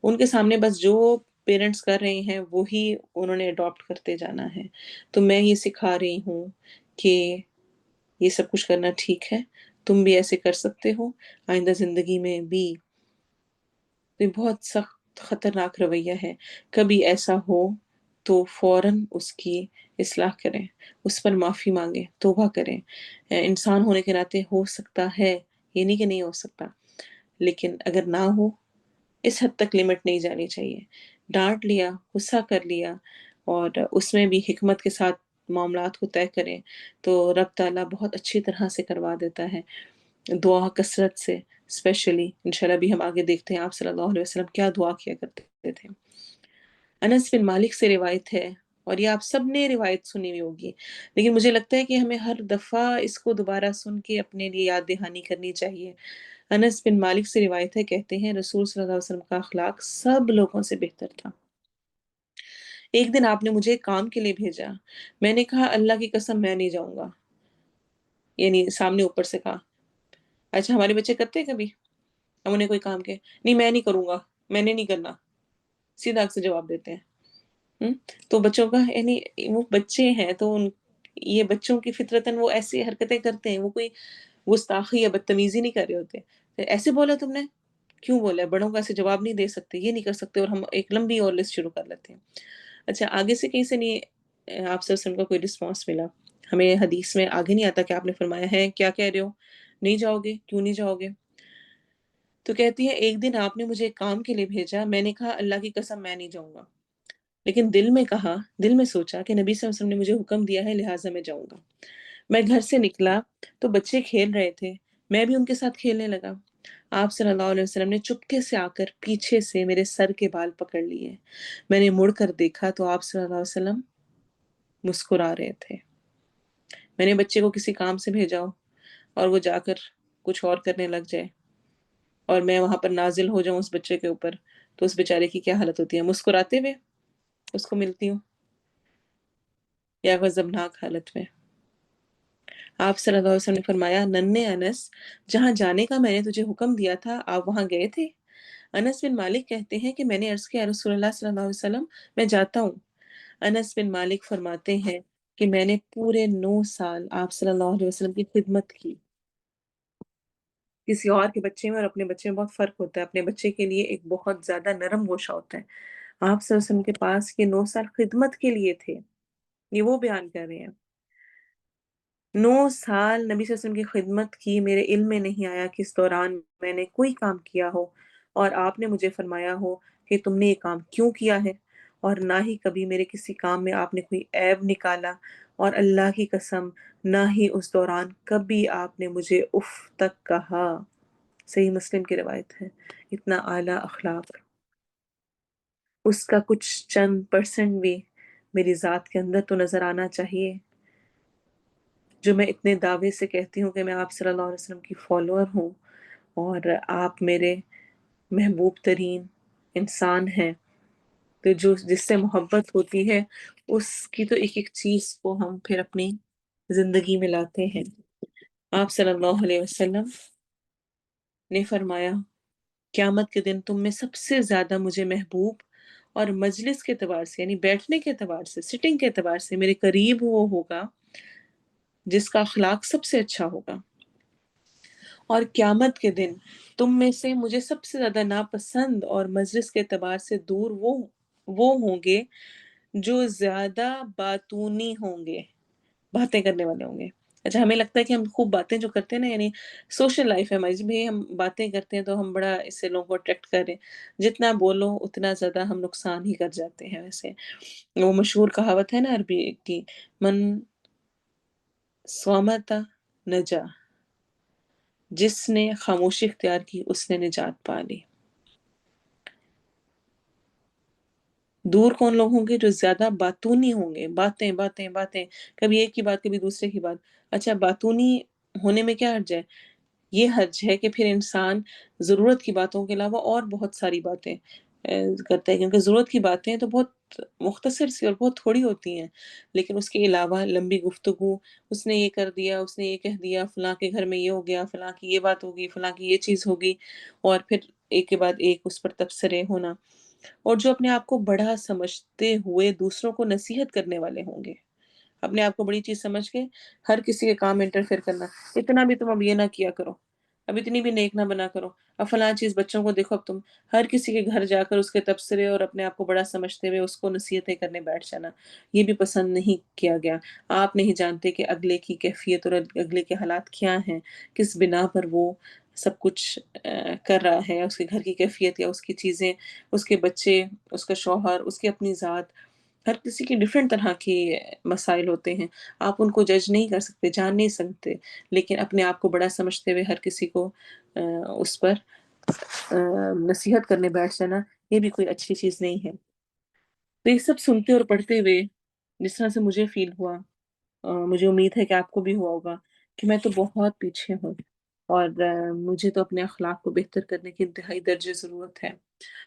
[SPEAKER 2] ان کے سامنے بس جو پیرنٹس کر رہے ہیں وہی انہوں نے اڈاپٹ کرتے جانا ہے۔ تو میں یہ سکھا رہی ہوں کہ یہ سب کچھ کرنا ٹھیک ہے، تم بھی ایسے کر سکتے ہو آئندہ زندگی میں بھی۔ یہ بہت سخت خطرناک رویہ ہے، کبھی ایسا ہو تو فوراً اس کی اصلاح کریں، اس پر معافی مانگیں، توبہ کریں۔ انسان ہونے کے ناطے ہو سکتا ہے، یہ نہیں کہ نہیں ہو سکتا، لیکن اگر نہ ہو اس حد تک لمٹ نہیں جانی چاہیے۔ ڈانٹ لیا، غصہ کر لیا اور اس میں بھی حکمت کے ساتھ معاملات کو طے کریں تو رب تعالیٰ بہت اچھی طرح سے کروا دیتا ہے، دعا کثرت سے، اسپیشلی انشاءاللہ بھی ہم آگے دیکھتے ہیں آپ صلی اللہ علیہ وسلم کیا دعا کیا کرتے تھے۔ انس بن مالک سے روایت ہے، اور یہ آپ سب نے روایت سنی ہوئی ہوگی، لیکن مجھے لگتا ہے کہ ہمیں ہر دفعہ اس کو دوبارہ سن کے اپنے لیے یاد دہانی کرنی چاہیے۔ انس بن مالک سے روایت ہے، کہتے ہیں رسول صلی اللہ علیہ وسلم کا اخلاق سب لوگوں سے بہتر تھا۔ ایک دن آپ نے مجھے ایک کام کے لیے بھیجا، میں نے کہا اللہ کی قسم میں نہیں جاؤں گا، یعنی سامنے اوپر سے کہا۔ اچھا ہمارے بچے کرتے ہیں کبھی، ہم انہیں کوئی کام کے نہیں میں نہیں کروں گا، میں نے نہیں کرنا، سیدھا سے جواب دیتے ہیں۔ تو بچوں کا یعنی وہ بچے ہیں تو یہ بچوں کی فطرتاً وہ ایسی حرکتیں کرتے ہیں، وہ کوئی گستاخی یا بدتمیزی نہیں کر رہے ہوتے۔ ایسے بولا تم نے، کیوں بولا ہے؟ بڑوں کا ایسے جواب نہیں دے سکتے، یہ نہیں کر سکتے، اور ہم ایک لمبی اور لسٹ شروع کر لیتے ہیں۔ اچھا آگے سے کہیں سے نہیں آپ صلی اللہ علیہ وسلم کا کوئی رسپانس ملا، ہمیں حدیث میں آگے نہیں آتا کہ آپ نے فرمایا ہے کیا کہہ رہے ہو، نہیں جاؤ گے، کیوں نہیں جاؤ گے؟ تو کہتی ہے ایک دن آپ نے مجھے ایک کام کے لیے بھیجا، میں نے کہا اللہ کی قسم میں نہیں جاؤں گا، لیکن دل میں سوچا کہ نبی صلی اللہ علیہ وسلم نے مجھے حکم دیا ہے لہٰذا میں جاؤں گا۔ میں گھر سے نکلا تو بچے کھیل رہے تھے، میں بھی ان کے ساتھ کھیلنے لگا۔ آپ صلی اللہ علیہ وسلم نے چپکے سے آ کر پیچھے سے میرے سر کے بال پکڑ لیے، میں نے مڑ کر دیکھا تو آپ صلی اللہ علیہ وسلم مسکرا رہے تھے۔ میں نے بچے کو کسی کام سے بھیجا ہو اور وہ جا کر کچھ اور کرنے لگ جائے اور میں وہاں پر نازل ہو جاؤں اس بچے کے اوپر، تو اس بیچارے کی کیا حالت ہوتی ہے؟ مسکراتے ہوئے اس کو ملتی ہوں یا غضبناک حالت میں؟ آپ صلی اللہ علیہ وسلم نے فرمایا ننھے انس، جہاں جانے کا میں نے تجھے حکم دیا تھا آپ وہاں گئے تھے؟ انس بن مالک کہتے ہیں کہ میں نے عرض کیا رسول اللہ صلی اللہ علیہ وسلم میں جاتا ہوں۔ انس بن مالک فرماتے ہیں کہ میں نے پورے 9 سال آپ صلی اللہ علیہ وسلم کی خدمت کی۔ کسی اور کے بچے میں اور اپنے بچے میں بہت فرق ہوتا ہے، اپنے بچے کے لیے ایک بہت زیادہ نرم گوشہ ہوتا ہے۔ آپ صلی اللہ علیہ وسلم کے پاس یہ 9 سال خدمت کے لیے تھے، یہ وہ بیان کر رہے ہیں۔ 9 سال نبی صلی اللہ علیہ وسلم کی خدمت کی، میرے علم میں نہیں آیا کہ اس دوران میں نے کوئی کام کیا ہو اور آپ نے مجھے فرمایا ہو کہ تم نے یہ کام کیوں کیا ہے، اور نہ ہی کبھی میرے کسی کام میں آپ نے کوئی عیب نکالا، اور اللہ کی قسم نہ ہی اس دوران کبھی آپ نے مجھے اف تک کہا۔ صحیح مسلم کی روایت ہے۔ اتنا اعلیٰ اخلاق، اس کا کچھ چند پرسنٹ بھی میری ذات کے اندر تو نظر آنا چاہیے، جو میں اتنے دعوے سے کہتی ہوں کہ میں آپ صلی اللہ علیہ وسلم کی فالوور ہوں اور آپ میرے محبوب ترین انسان ہیں۔ تو جس سے محبت ہوتی ہے اس کی تو ایک ایک چیز کو ہم پھر اپنی زندگی میں لاتے ہیں۔ آپ صلی اللہ علیہ وسلم نے فرمایا قیامت کے دن تم میں سب سے زیادہ مجھے محبوب اور مجلس کے اعتبار سے یعنی بیٹھنے کے اعتبار سے، سٹنگ کے اعتبار سے میرے قریب وہ ہوگا جس کا اخلاق سب سے اچھا ہوگا، اور قیامت کے دن تم میں سے مجھے سب سے زیادہ ناپسند اور مجلس کے اعتبار سے دور وہ ہوں گے جو زیادہ باتونی ہوں گے، باتیں کرنے والے ہوں گے۔ اچھا ہمیں لگتا ہے کہ ہم خوب باتیں جو کرتے ہیں نا، یعنی سوشل لائف ہے ہماری، جب بھی ہم باتیں کرتے ہیں تو ہم بڑا اس سے لوگوں کو اٹریکٹ کر رہے ہیں، جتنا بولو اتنا زیادہ ہم نقصان ہی کر جاتے ہیں۔ ویسے وہ مشہور کہاوت ہے نا عربی کی، من صامتا نجا، جس نے خاموشی اختیار کی اس نے نجات پا لی۔ دور کون لوگ ہوں گے؟ جو زیادہ باتونی ہوں گے، باتیں باتیں باتیں، کبھی ایک کی بات کبھی دوسرے کی بات۔ اچھا باتونی ہونے میں کیا حرج ہے؟ یہ حرج ہے کہ پھر انسان ضرورت کی باتوں کے علاوہ اور بہت ساری باتیں کرتا ہے، کیونکہ ضرورت کی باتیں تو بہت مختصر سی اور بہت تھوڑی ہوتی ہیں، لیکن اس کے علاوہ لمبی گفتگو، اس نے یہ کر دیا، اس نے یہ کہہ دیا، فلاں کے گھر میں یہ ہو گیا، فلاں کی یہ بات ہوگی، فلاں کی یہ چیز ہوگی، اور پھر ایک کے بعد ایک اس پر تبصرے ہونا، اور جو اپنے آپ کو بڑا سمجھتے ہوئے دوسروں کو نصیحت کرنے والے ہوں گے، اپنے آپ کو بڑی چیز سمجھ کے ہر کسی کے کام میں انٹرفیئر کرنا، اتنا بھی تم اب یہ نہ کیا کرو، اب اتنی بھی نیک نہ بنا کرو، اب فلاں چیز بچوں کو دیکھو، اب تم ہر کسی کے گھر جا کر اس کے تبصرے اور اپنے آپ کو بڑا سمجھتے ہوئے اس کو نصیحتیں کرنے بیٹھ جانا، یہ بھی پسند نہیں کیا گیا۔ آپ نہیں جانتے کہ اگلے کی کیفیت اور اگلے کے حالات کیا ہیں، کس بنا پر وہ سب کچھ کر رہا ہے، اس کے گھر کی کیفیت یا اس کی چیزیں، اس کے بچے، اس کا شوہر، اس کی اپنی ذات، ہر کسی کی ڈیفرنٹ طرح کی مسائل ہوتے ہیں، آپ ان کو جج نہیں کر سکتے، جان نہیں سکتے، لیکن اپنے آپ کو بڑا سمجھتے ہوئے ہر کسی کو اس پر نصیحت کرنے بیٹھ جانا، یہ بھی کوئی اچھی چیز نہیں ہے۔ تو یہ سب سنتے اور پڑھتے ہوئے جس طرح سے مجھے فیل ہوا، مجھے امید ہے کہ آپ کو بھی ہوا ہوگا کہ میں تو بہت پیچھے ہوں، اور مجھے تو اپنے اخلاق کو بہتر کرنے کی انتہائی درجے ضرورت ہے۔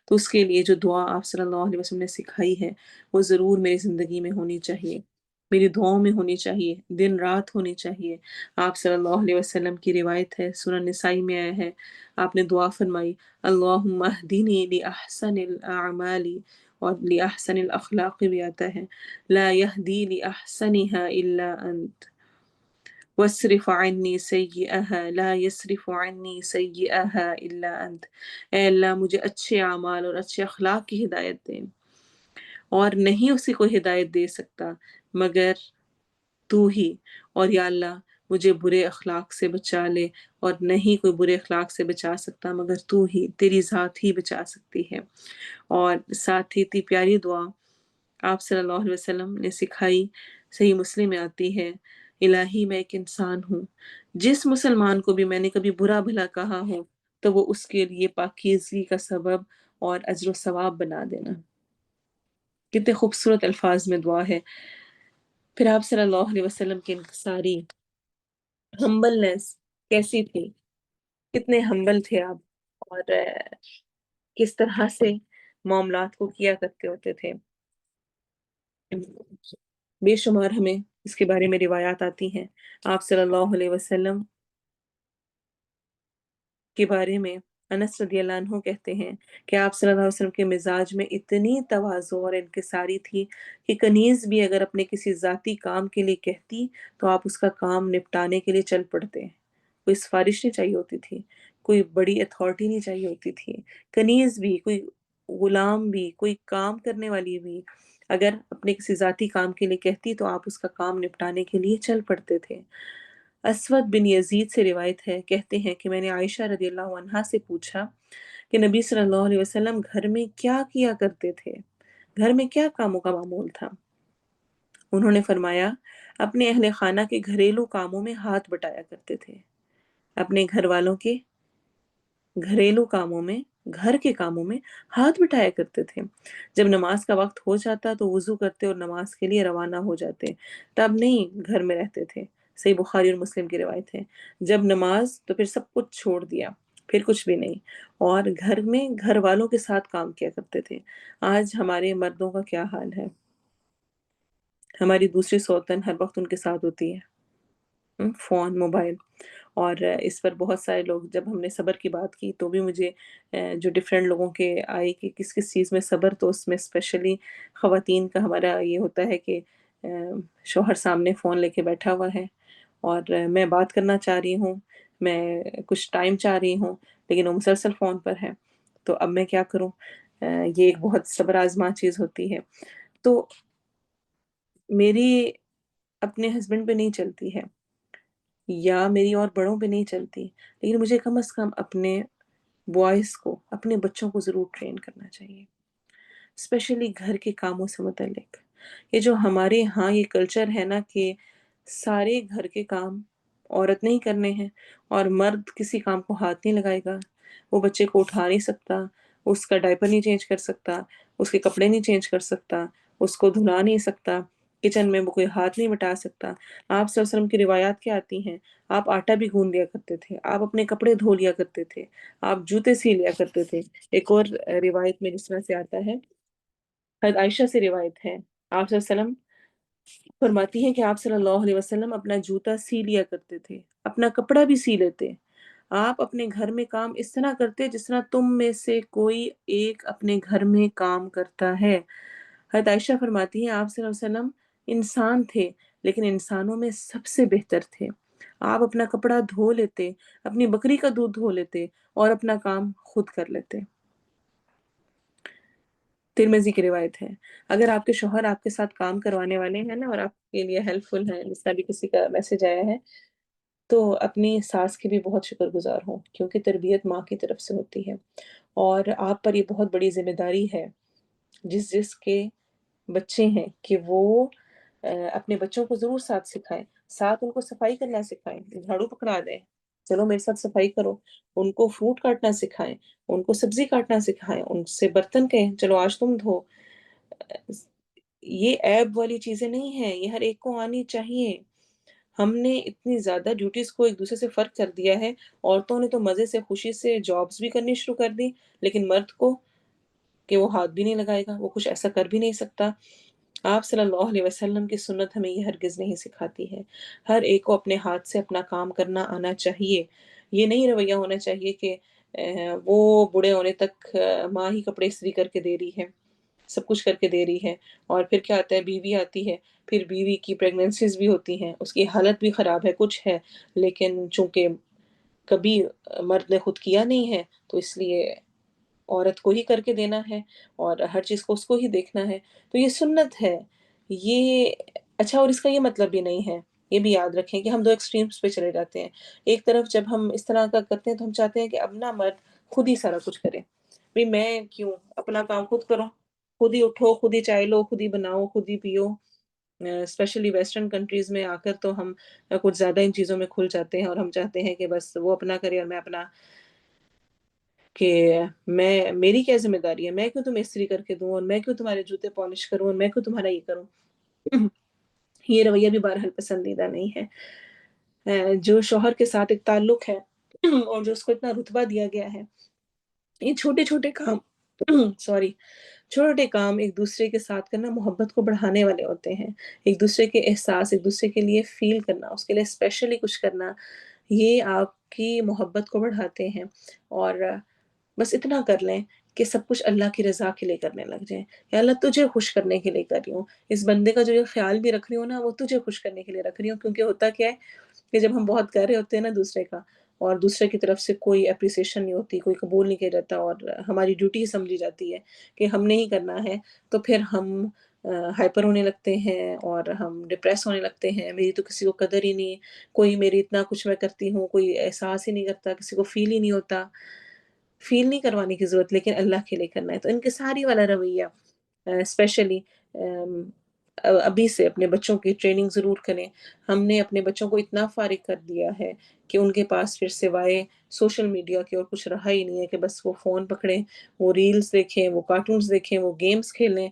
[SPEAKER 2] تو اس کے لیے جو دعا آپ صلی اللہ علیہ وسلم نے سکھائی ہے وہ ضرور میری زندگی میں ہونی چاہیے، میری دعاؤں میں ہونی چاہیے، دن رات ہونی چاہیے۔ آپ صلی اللہ علیہ وسلم کی روایت ہے، سنن نسائی میں آیا ہے، آپ نے دعا فرمائی، اللہم اہدنی لأحسن الاعمال، اور لأحسن الاخلاق بھی آتا ہے، لا یہدی لأحسنها الا انت، وَاصْرِفْ عَنِّی سَیِّئَهَا لَا يَصْرِفُ عَنِّی سَیِّئَهَا إِلَّا أَنْتَ۔ اے اللہ مجھے اچھے اعمال اور اچھے اخلاق کی ہدایت دیں، اور نہیں اسی کو ہدایت دے سکتا مگر تو ہی، اور یا اللہ مجھے برے اخلاق سے بچا لے، اور نہیں کوئی برے اخلاق سے بچا سکتا مگر تو ہی، تیری ذات ہی بچا سکتی ہے۔ اور ساتھ ہی اتنی پیاری دعا آپ صلی اللہ علیہ وسلم نے سکھائی، صحیح مسلم میں آتی ہے، الہی میں ایک انسان ہوں، جس مسلمان کو بھی میں نے کبھی برا بھلا کہا ہو تو وہ اس کے لیے پاکیزگی کا سبب اور اجر و ثواب بنا دینا۔ کتنے خوبصورت الفاظ میں دعا ہے۔ پھر آپ صلی اللہ علیہ وسلم کی انکساری، ہمبلنس کیسی تھی، کتنے ہمبل تھے آپ، اور کس طرح سے معاملات کو کیا کرتے ہوتے تھے۔ بے شمار ہمیں اس کے بارے میں روایات آتی ہیں۔ آپ صلی اللہ علیہ وسلم کے بارے میں انس رضی اللہ عنہ کہتے ہیں کہ آپ صلی اللہ علیہ وسلم کے مزاج میں اتنی تواضع اور انکساری تھی کہ کنیز بھی اگر اپنے کسی ذاتی کام کے لیے کہتی تو آپ اس کا کام نپٹانے کے لیے چل پڑتے، کوئی سفارش نہیں چاہیے ہوتی تھی، کوئی بڑی اتھارٹی نہیں چاہیے ہوتی تھی، کنیز بھی، کوئی غلام بھی، کوئی کام کرنے والی بھی اگر اپنے کسی ذاتی کام کے لیے کہتی تو آپ اس کا کام نپٹانے کے لیے چل پڑتے تھے۔ اسود بن یزید سے روایت ہے، کہتے ہیں کہ میں نے عائشہ رضی اللہ عنہا سے پوچھا کہ نبی صلی اللہ علیہ وسلم گھر میں کیا کیا کرتے تھے، گھر میں کیا کاموں کا معمول تھا؟ انہوں نے فرمایا اپنے اہل خانہ کے گھریلو کاموں میں ہاتھ بٹایا کرتے تھے، اپنے گھر والوں کے گھریلو کاموں میں، گھر کے کاموں میں ہاتھ بٹایا کرتے تھے۔ جب نماز کا وقت ہو جاتا تو وضو کرتے اور نماز کے لیے روانہ ہو جاتے، تب نہیں گھر میں رہتے تھے۔ صحیح بخاری اور مسلم کی روایت ہے، جب نماز تو پھر سب کچھ چھوڑ دیا، پھر کچھ بھی نہیں، اور گھر میں گھر والوں کے ساتھ کام کیا کرتے تھے۔ آج ہمارے مردوں کا کیا حال ہے؟ ہماری دوسری سوتن ہر وقت ان کے ساتھ ہوتی ہے، فون، موبائل، اور اس پر بہت سارے لوگ، جب ہم نے صبر کی بات کی تو بھی مجھے جو ڈیفرنٹ لوگوں کے آئی کہ کس کس چیز میں صبر، تو اس میں اسپیشلی خواتین کا ہمارا یہ ہوتا ہے کہ شوہر سامنے فون لے کے بیٹھا ہوا ہے اور میں بات کرنا چاہ رہی ہوں، میں کچھ ٹائم چاہ رہی ہوں، لیکن وہ مسلسل فون پر ہے، تو اب میں کیا کروں؟ یہ ایک بہت صبر آزما چیز ہوتی ہے۔ تو میری اپنے ہسبینڈ پہ نہیں چلتی ہے یا میری اور بڑوں پہ نہیں چلتی، لیکن مجھے کم از کم اپنے بوائز کو، اپنے بچوں کو ضرور ٹرین کرنا چاہیے، اسپیشلی گھر کے کاموں سے متعلق۔ یہ جو ہمارے ہاں یہ کلچر ہے نا کہ سارے گھر کے کام عورت نہیں کرنے ہیں اور مرد کسی کام کو ہاتھ نہیں لگائے گا، وہ بچے کو اٹھا نہیں سکتا، اس کا ڈائپر نہیں چینج کر سکتا، اس کے کپڑے نہیں چینج کر سکتا، اس کو دھلا نہیں سکتا، کچن میں وہ کوئی ہاتھ نہیں بٹا سکتا۔ آپ صلی اللہ علیہ وسلم کی روایات کیا آتی ہیں؟ آپ آٹا بھی گون لیا کرتے تھے، آپ اپنے کپڑے دھو لیا کرتے تھے، آپ جوتے سی لیا کرتے تھے۔ ایک اور روایت میں جس طرح سے آتا ہے حضرت عائشہ سے روایت ہے، آپ صلی اللہ علیہ وسلم فرماتی ہیں کہ آپ صلی اللہ علیہ وسلم اپنا جوتا سی لیا کرتے تھے، اپنا کپڑا بھی سی لیتے۔ آپ اپنے گھر میں کام اس طرح کرتے جس طرح تم میں سے کوئی ایک اپنے گھر میں کام کرتا ہے۔ حضرت عائشہ فرماتی ہیں آپ صلی اللہ علیہ وسلم انسان تھے لیکن انسانوں میں سب سے بہتر تھے۔ آپ اپنا کپڑا دھو لیتے، اپنی بکری کا دودھ دھو لیتے اور اپنا کام خود کر لیتے۔ ترمذی کی روایت ہے، اگر آپ کے شوہر آپ کے ساتھ کام کروانے والے ہیں نا اور آپ کے لیے ہیلپ فل ہیں، جس طرح بھی کسی کا میسج آیا ہے، تو اپنی ساس کے بھی بہت شکر گزار ہوں، کیونکہ تربیت ماں کی طرف سے ہوتی ہے اور آپ پر یہ بہت بڑی ذمہ داری ہے جس کے بچے ہیں کہ وہ اپنے بچوں کو ضرور ساتھ سکھائیں، ساتھ ان کو صفائی کرنا سکھائیں، جھاڑو پکڑا دیں، چلو میرے ساتھ صفائی کرو، ان کو فروٹ کاٹنا سکھائیں، ان کو سبزی کاٹنا سکھائیں، ان سے برتن کہیں چلو آج تم دھو۔ یہ عیب والی چیزیں نہیں ہیں، یہ ہر ایک کو آنی چاہیے۔ ہم نے اتنی زیادہ ڈیوٹیز کو ایک دوسرے سے فرق کر دیا ہے، عورتوں نے تو مزے سے خوشی سے جابز بھی کرنی شروع کر دی، لیکن مرد کو کہ وہ ہاتھ بھی نہیں لگائے گا، وہ کچھ ایسا کر بھی نہیں سکتا۔ آپ صلی اللہ علیہ وسلم کی سنت ہمیں یہ ہرگز نہیں سکھاتی ہے۔ ہر ایک کو اپنے ہاتھ سے اپنا کام کرنا آنا چاہیے۔ یہ نہیں رویہ ہونا چاہیے کہ وہ بوڑھے ہونے تک ماں ہی کپڑے استری کر کے دے رہی ہے، سب کچھ کر کے دے رہی ہے، اور پھر کیا آتا ہے، بیوی آتی ہے، پھر بیوی کی پریگننسیز بھی ہوتی ہیں، اس کی حالت بھی خراب ہے، کچھ ہے، لیکن چونکہ کبھی مرد نے خود کیا نہیں ہے تو اس لیے عورت کو ہی کر کے دینا ہے اور ہر چیز کو اس کو ہی دیکھنا ہے۔ تو یہ سنت ہے، یہ اچھا، اور اس کا یہ مطلب بھی نہیں ہے، یہ بھی یاد رکھیں کہ ہم دو ایکسٹریمز پہ چلے جاتے ہیں۔ ایک طرف جب ہم اس طرح کا کرتے ہیں تو ہم چاہتے ہیں کہ اب نہ مرد خود ہی سارا کچھ کرے، بھئی میں کیوں، اپنا کام خود کرو، خود ہی اٹھو، خود ہی چائے لو، خود ہی بناؤ، خود ہی پیو۔ اسپیشلی ویسٹرن کنٹریز میں آ کر تو ہم کچھ زیادہ ان چیزوں میں کھل جاتے ہیں اور ہم چاہتے ہیں کہ بس وہ اپنا کرے اور میں اپنا، کہ میری کیا ذمہ داری ہے، میں کیوں تمہیں استری کر کے دوں اور میں کیوں تمہارے جوتے پالش کروں اور میں کیوں تمہارا یہ کروں۔ یہ رویہ بھی بہرحال پسندیدہ نہیں ہے۔ جو شوہر کے ساتھ ایک تعلق ہے اور جو اس کو اتنا رتبہ دیا گیا ہے، یہ چھوٹے چھوٹے کام چھوٹے کام ایک دوسرے کے ساتھ کرنا محبت کو بڑھانے والے ہوتے ہیں۔ ایک دوسرے کے احساس، ایک دوسرے کے لیے فیل کرنا، اس کے لیے اسپیشلی کچھ کرنا، یہ آپ کی محبت کو بڑھاتے ہیں۔ اور بس اتنا کر لیں کہ سب کچھ اللہ کی رضا کے لیے کرنے لگ جائیں، یا اللہ تجھے خوش کرنے کے لیے کر رہی ہوں، اس بندے کا جو یہ خیال بھی رکھ رہی ہوں نا، وہ تجھے خوش کرنے کے لیے رکھ رہی ہوں۔ کیونکہ ہوتا کیا ہے کہ جب ہم بہت کر رہے ہوتے ہیں نا دوسرے کا، اور دوسرے کی طرف سے کوئی اپریسیشن نہیں ہوتی، کوئی قبول نہیں کیا جاتا اور ہماری ڈیوٹی سمجھی جاتی ہے کہ ہم نے ہی کرنا ہے، تو پھر ہم ہائپر ہونے لگتے ہیں اور ہم ڈپریس ہونے لگتے ہیں، میری تو کسی کو قدر ہی نہیں، کوئی میری اتنا کچھ میں کرتی ہوں، کوئی احساس ہی نہیں کرتا، کسی کو فیل ہی نہیں ہوتا۔ فیل نہیں کروانے کی ضرورت، لیکن اللہ کے لیے کرنا ہے۔ تو انکساری والا رویہ اسپیشلی ابھی سے اپنے بچوں کی ٹریننگ ضرور کریں۔ ہم نے اپنے بچوں کو اتنا فارغ کر دیا ہے کہ ان کے پاس پھر سوائے سوشل میڈیا کے اور کچھ رہا ہی نہیں ہے کہ بس وہ فون پکڑیں، وہ ریلز دیکھیں، وہ کارٹونز دیکھیں، وہ گیمز کھیلیں۔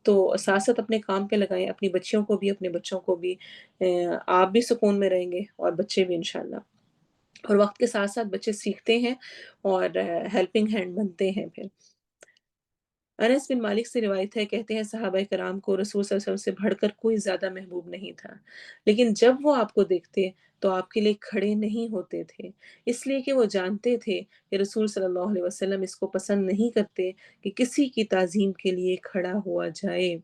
[SPEAKER 2] تو ساتھ ساتھ اپنے کام پہ لگائیں، اپنی بچیوں کو بھی، اپنے بچوں کو بھی، آپ بھی سکون میں رہیں گے اور بچے بھی انشاءاللہ۔ اور وقت کے ساتھ ساتھ بچے سیکھتے ہیں اور ہیلپنگ ہینڈ بنتے ہیں۔ پھر انس بن مالک سے روایت ہے، کہتے ہیں صحابہ کرام کو رسول صلی اللہ علیہ وسلم سے بڑھ کر کوئی زیادہ محبوب نہیں تھا، لیکن جب وہ آپ کو دیکھتے تو آپ کے لیے کھڑے نہیں ہوتے تھے، اس لیے کہ وہ جانتے تھے کہ رسول صلی اللہ علیہ وسلم اس کو پسند نہیں کرتے کہ کسی کی تعظیم کے لیے کھڑا ہوا جائے۔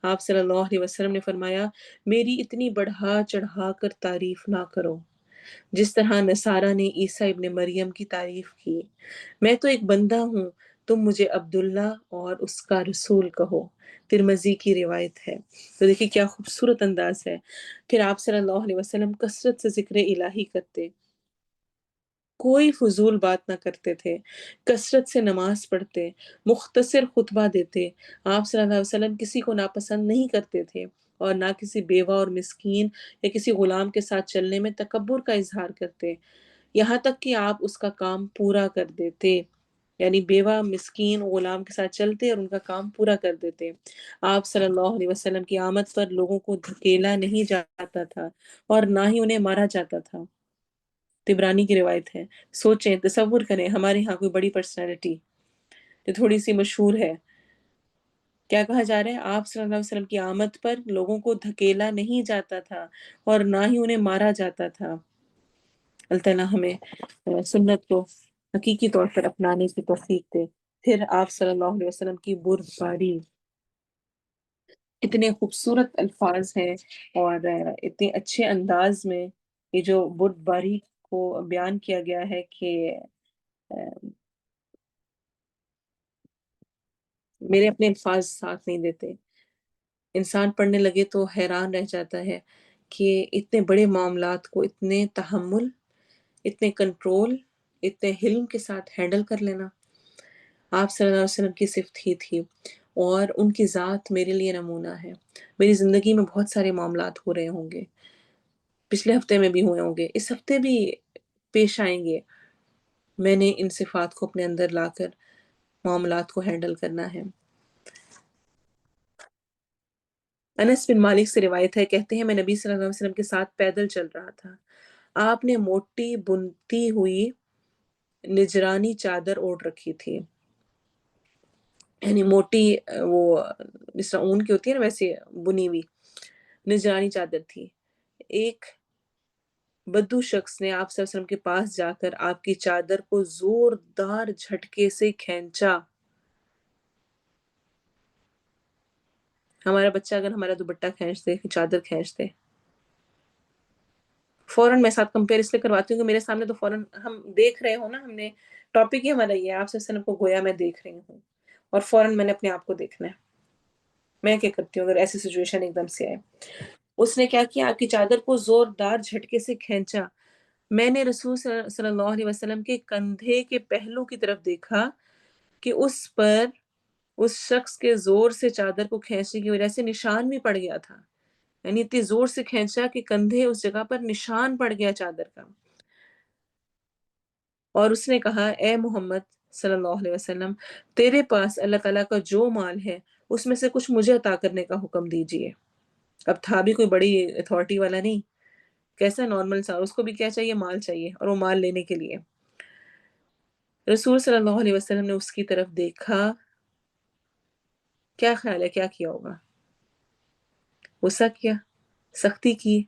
[SPEAKER 2] آپ صلی اللہ علیہ وسلم نے فرمایا، میری اتنی بڑھا چڑھا کر تعریف نہ کرو جس طرح نصارہ نے عیسیٰ ابن مریم کی تعریف کی، میں تو ایک بندہ ہوں، تم مجھے عبداللہ اور اس کا رسول کہو۔ ترمذی کی روایت ہے۔ تو دیکھیں کیا خوبصورت انداز ہے۔ پھر آپ صلی اللہ علیہ وسلم کثرت سے ذکر الہی کرتے، کوئی فضول بات نہ کرتے تھے، کثرت سے نماز پڑھتے، مختصر خطبہ دیتے۔ آپ صلی اللہ علیہ وسلم کسی کو ناپسند نہیں کرتے تھے اور نہ کسی بیوہ اور مسکین یا کسی غلام کے ساتھ چلنے میں تکبر کا اظہار کرتے، یہاں تک کہ آپ اس کا کام پورا کر دیتے، یعنی بیوہ، مسکین، غلام کے ساتھ چلتے اور ان کا کام پورا کر دیتے۔ آپ صلی اللہ علیہ وسلم کی آمد پر لوگوں کو دھکیلا نہیں جاتا تھا اور نہ ہی انہیں مارا جاتا تھا۔ طبرانی کی روایت ہے۔ سوچیں، تصور کریں، ہمارے ہاں کوئی بڑی پرسنالٹی جو تھوڑی سی مشہور ہے، کیا کہا جا رہا ہے؟ آپ صلی اللہ علیہ وسلم کی آمد پر لوگوں کو دھکیلا نہیں جاتا تھا اور نہ ہی انہیں مارا جاتا تھا۔ اللہ تعالیٰ ہمیں سنت کو حقیقی طور پر اپنانے کی توفیق دے۔ پھر آپ صلی اللہ علیہ وسلم کی بردباری، اتنے خوبصورت الفاظ ہیں اور اتنے اچھے انداز میں یہ جو بردباری کو بیان کیا گیا ہے کہ میرے اپنے الفاظ ساتھ نہیں دیتے۔ انسان پڑھنے لگے تو حیران رہ جاتا ہے کہ اتنے بڑے معاملات کو اتنے تحمل، اتنے کنٹرول، اتنے حلم کے ساتھ ہینڈل کر لینا آپ صلی اللہ علیہ وسلم کی صفت ہی تھی، اور ان کی ذات میرے لیے نمونہ ہے۔ میری زندگی میں بہت سارے معاملات ہو رہے ہوں گے، پچھلے ہفتے میں بھی ہوئے ہوں گے، اس ہفتے بھی پیش آئیں گے۔ میں نے ان صفات کو اپنے اندر لا کر معاملات کو ہینڈل کرنا ہے۔ انس بن مالک سے روایت ہے، کہتے ہیں میں نبی صلی اللہ علیہ وسلم کے ساتھ پیدل چل رہا تھا۔ آپ نے موٹی بنتی ہوئی نجرانی چادر اوڑھ رکھی تھی، یعنی موٹی وہ جس طرح اون کی ہوتی ہے نا ویسے بنی ہوئی نجرانی چادر تھی۔ ایک بدو شخص نے آپ صلی اللہ علیہ وسلم کے پاس جا کر آپ کی چادر کو زوردار جھٹکے سے کھینچا۔ ہمارا بچہ اگر ہمارا دوپٹہ کھینچ دے، چادر کھینچ دے، فوراً میں ساتھ کمپیئر اس لیے کرواتی ہوں کہ میرے سامنے تو فوراً ہم دیکھ رہے ہوں نا، ہم نے ٹاپک ہی ہمارا یہ ہے، آپ صلی اللہ علیہ وسلم کو گویا میں دیکھ رہی ہوں اور فوراً میں نے اپنے آپ کو دیکھنا ہے۔ میں کیا کرتی ہوں اگر ایسی سچویشن ایک دم سے آئے؟ اس نے کیا کیا؟ آپ کی چادر کو زوردار جھٹکے سے کھینچا۔ میں نے رسول صلی اللہ علیہ وسلم کے کندھے کے پہلو کی طرف دیکھا کہ اس پر اس شخص کے زور سے چادر کو کھینچنے کی وجہ سے نشان بھی پڑ گیا تھا، یعنی اتنی زور سے کھینچا کہ کندھے اس جگہ پر نشان پڑ گیا چادر کا۔ اور اس نے کہا اے محمد صلی اللہ علیہ وسلم، تیرے پاس اللہ تعالیٰ کا جو مال ہے اس میں سے کچھ مجھے عطا کرنے کا حکم دیجئے۔ اب تھا بھی کوئی بڑی اتھارٹی والا نہیں، کیسا نارمل سا، اس کو بھی کیا چاہیے؟ مال چاہیے، اور وہ مال لینے کے لیے رسول صلی اللہ علیہ وسلم نے اس کی طرف دیکھا۔ کیا خیال ہے کیا کیا ہوگا؟ غصہ کیا، سختی کی،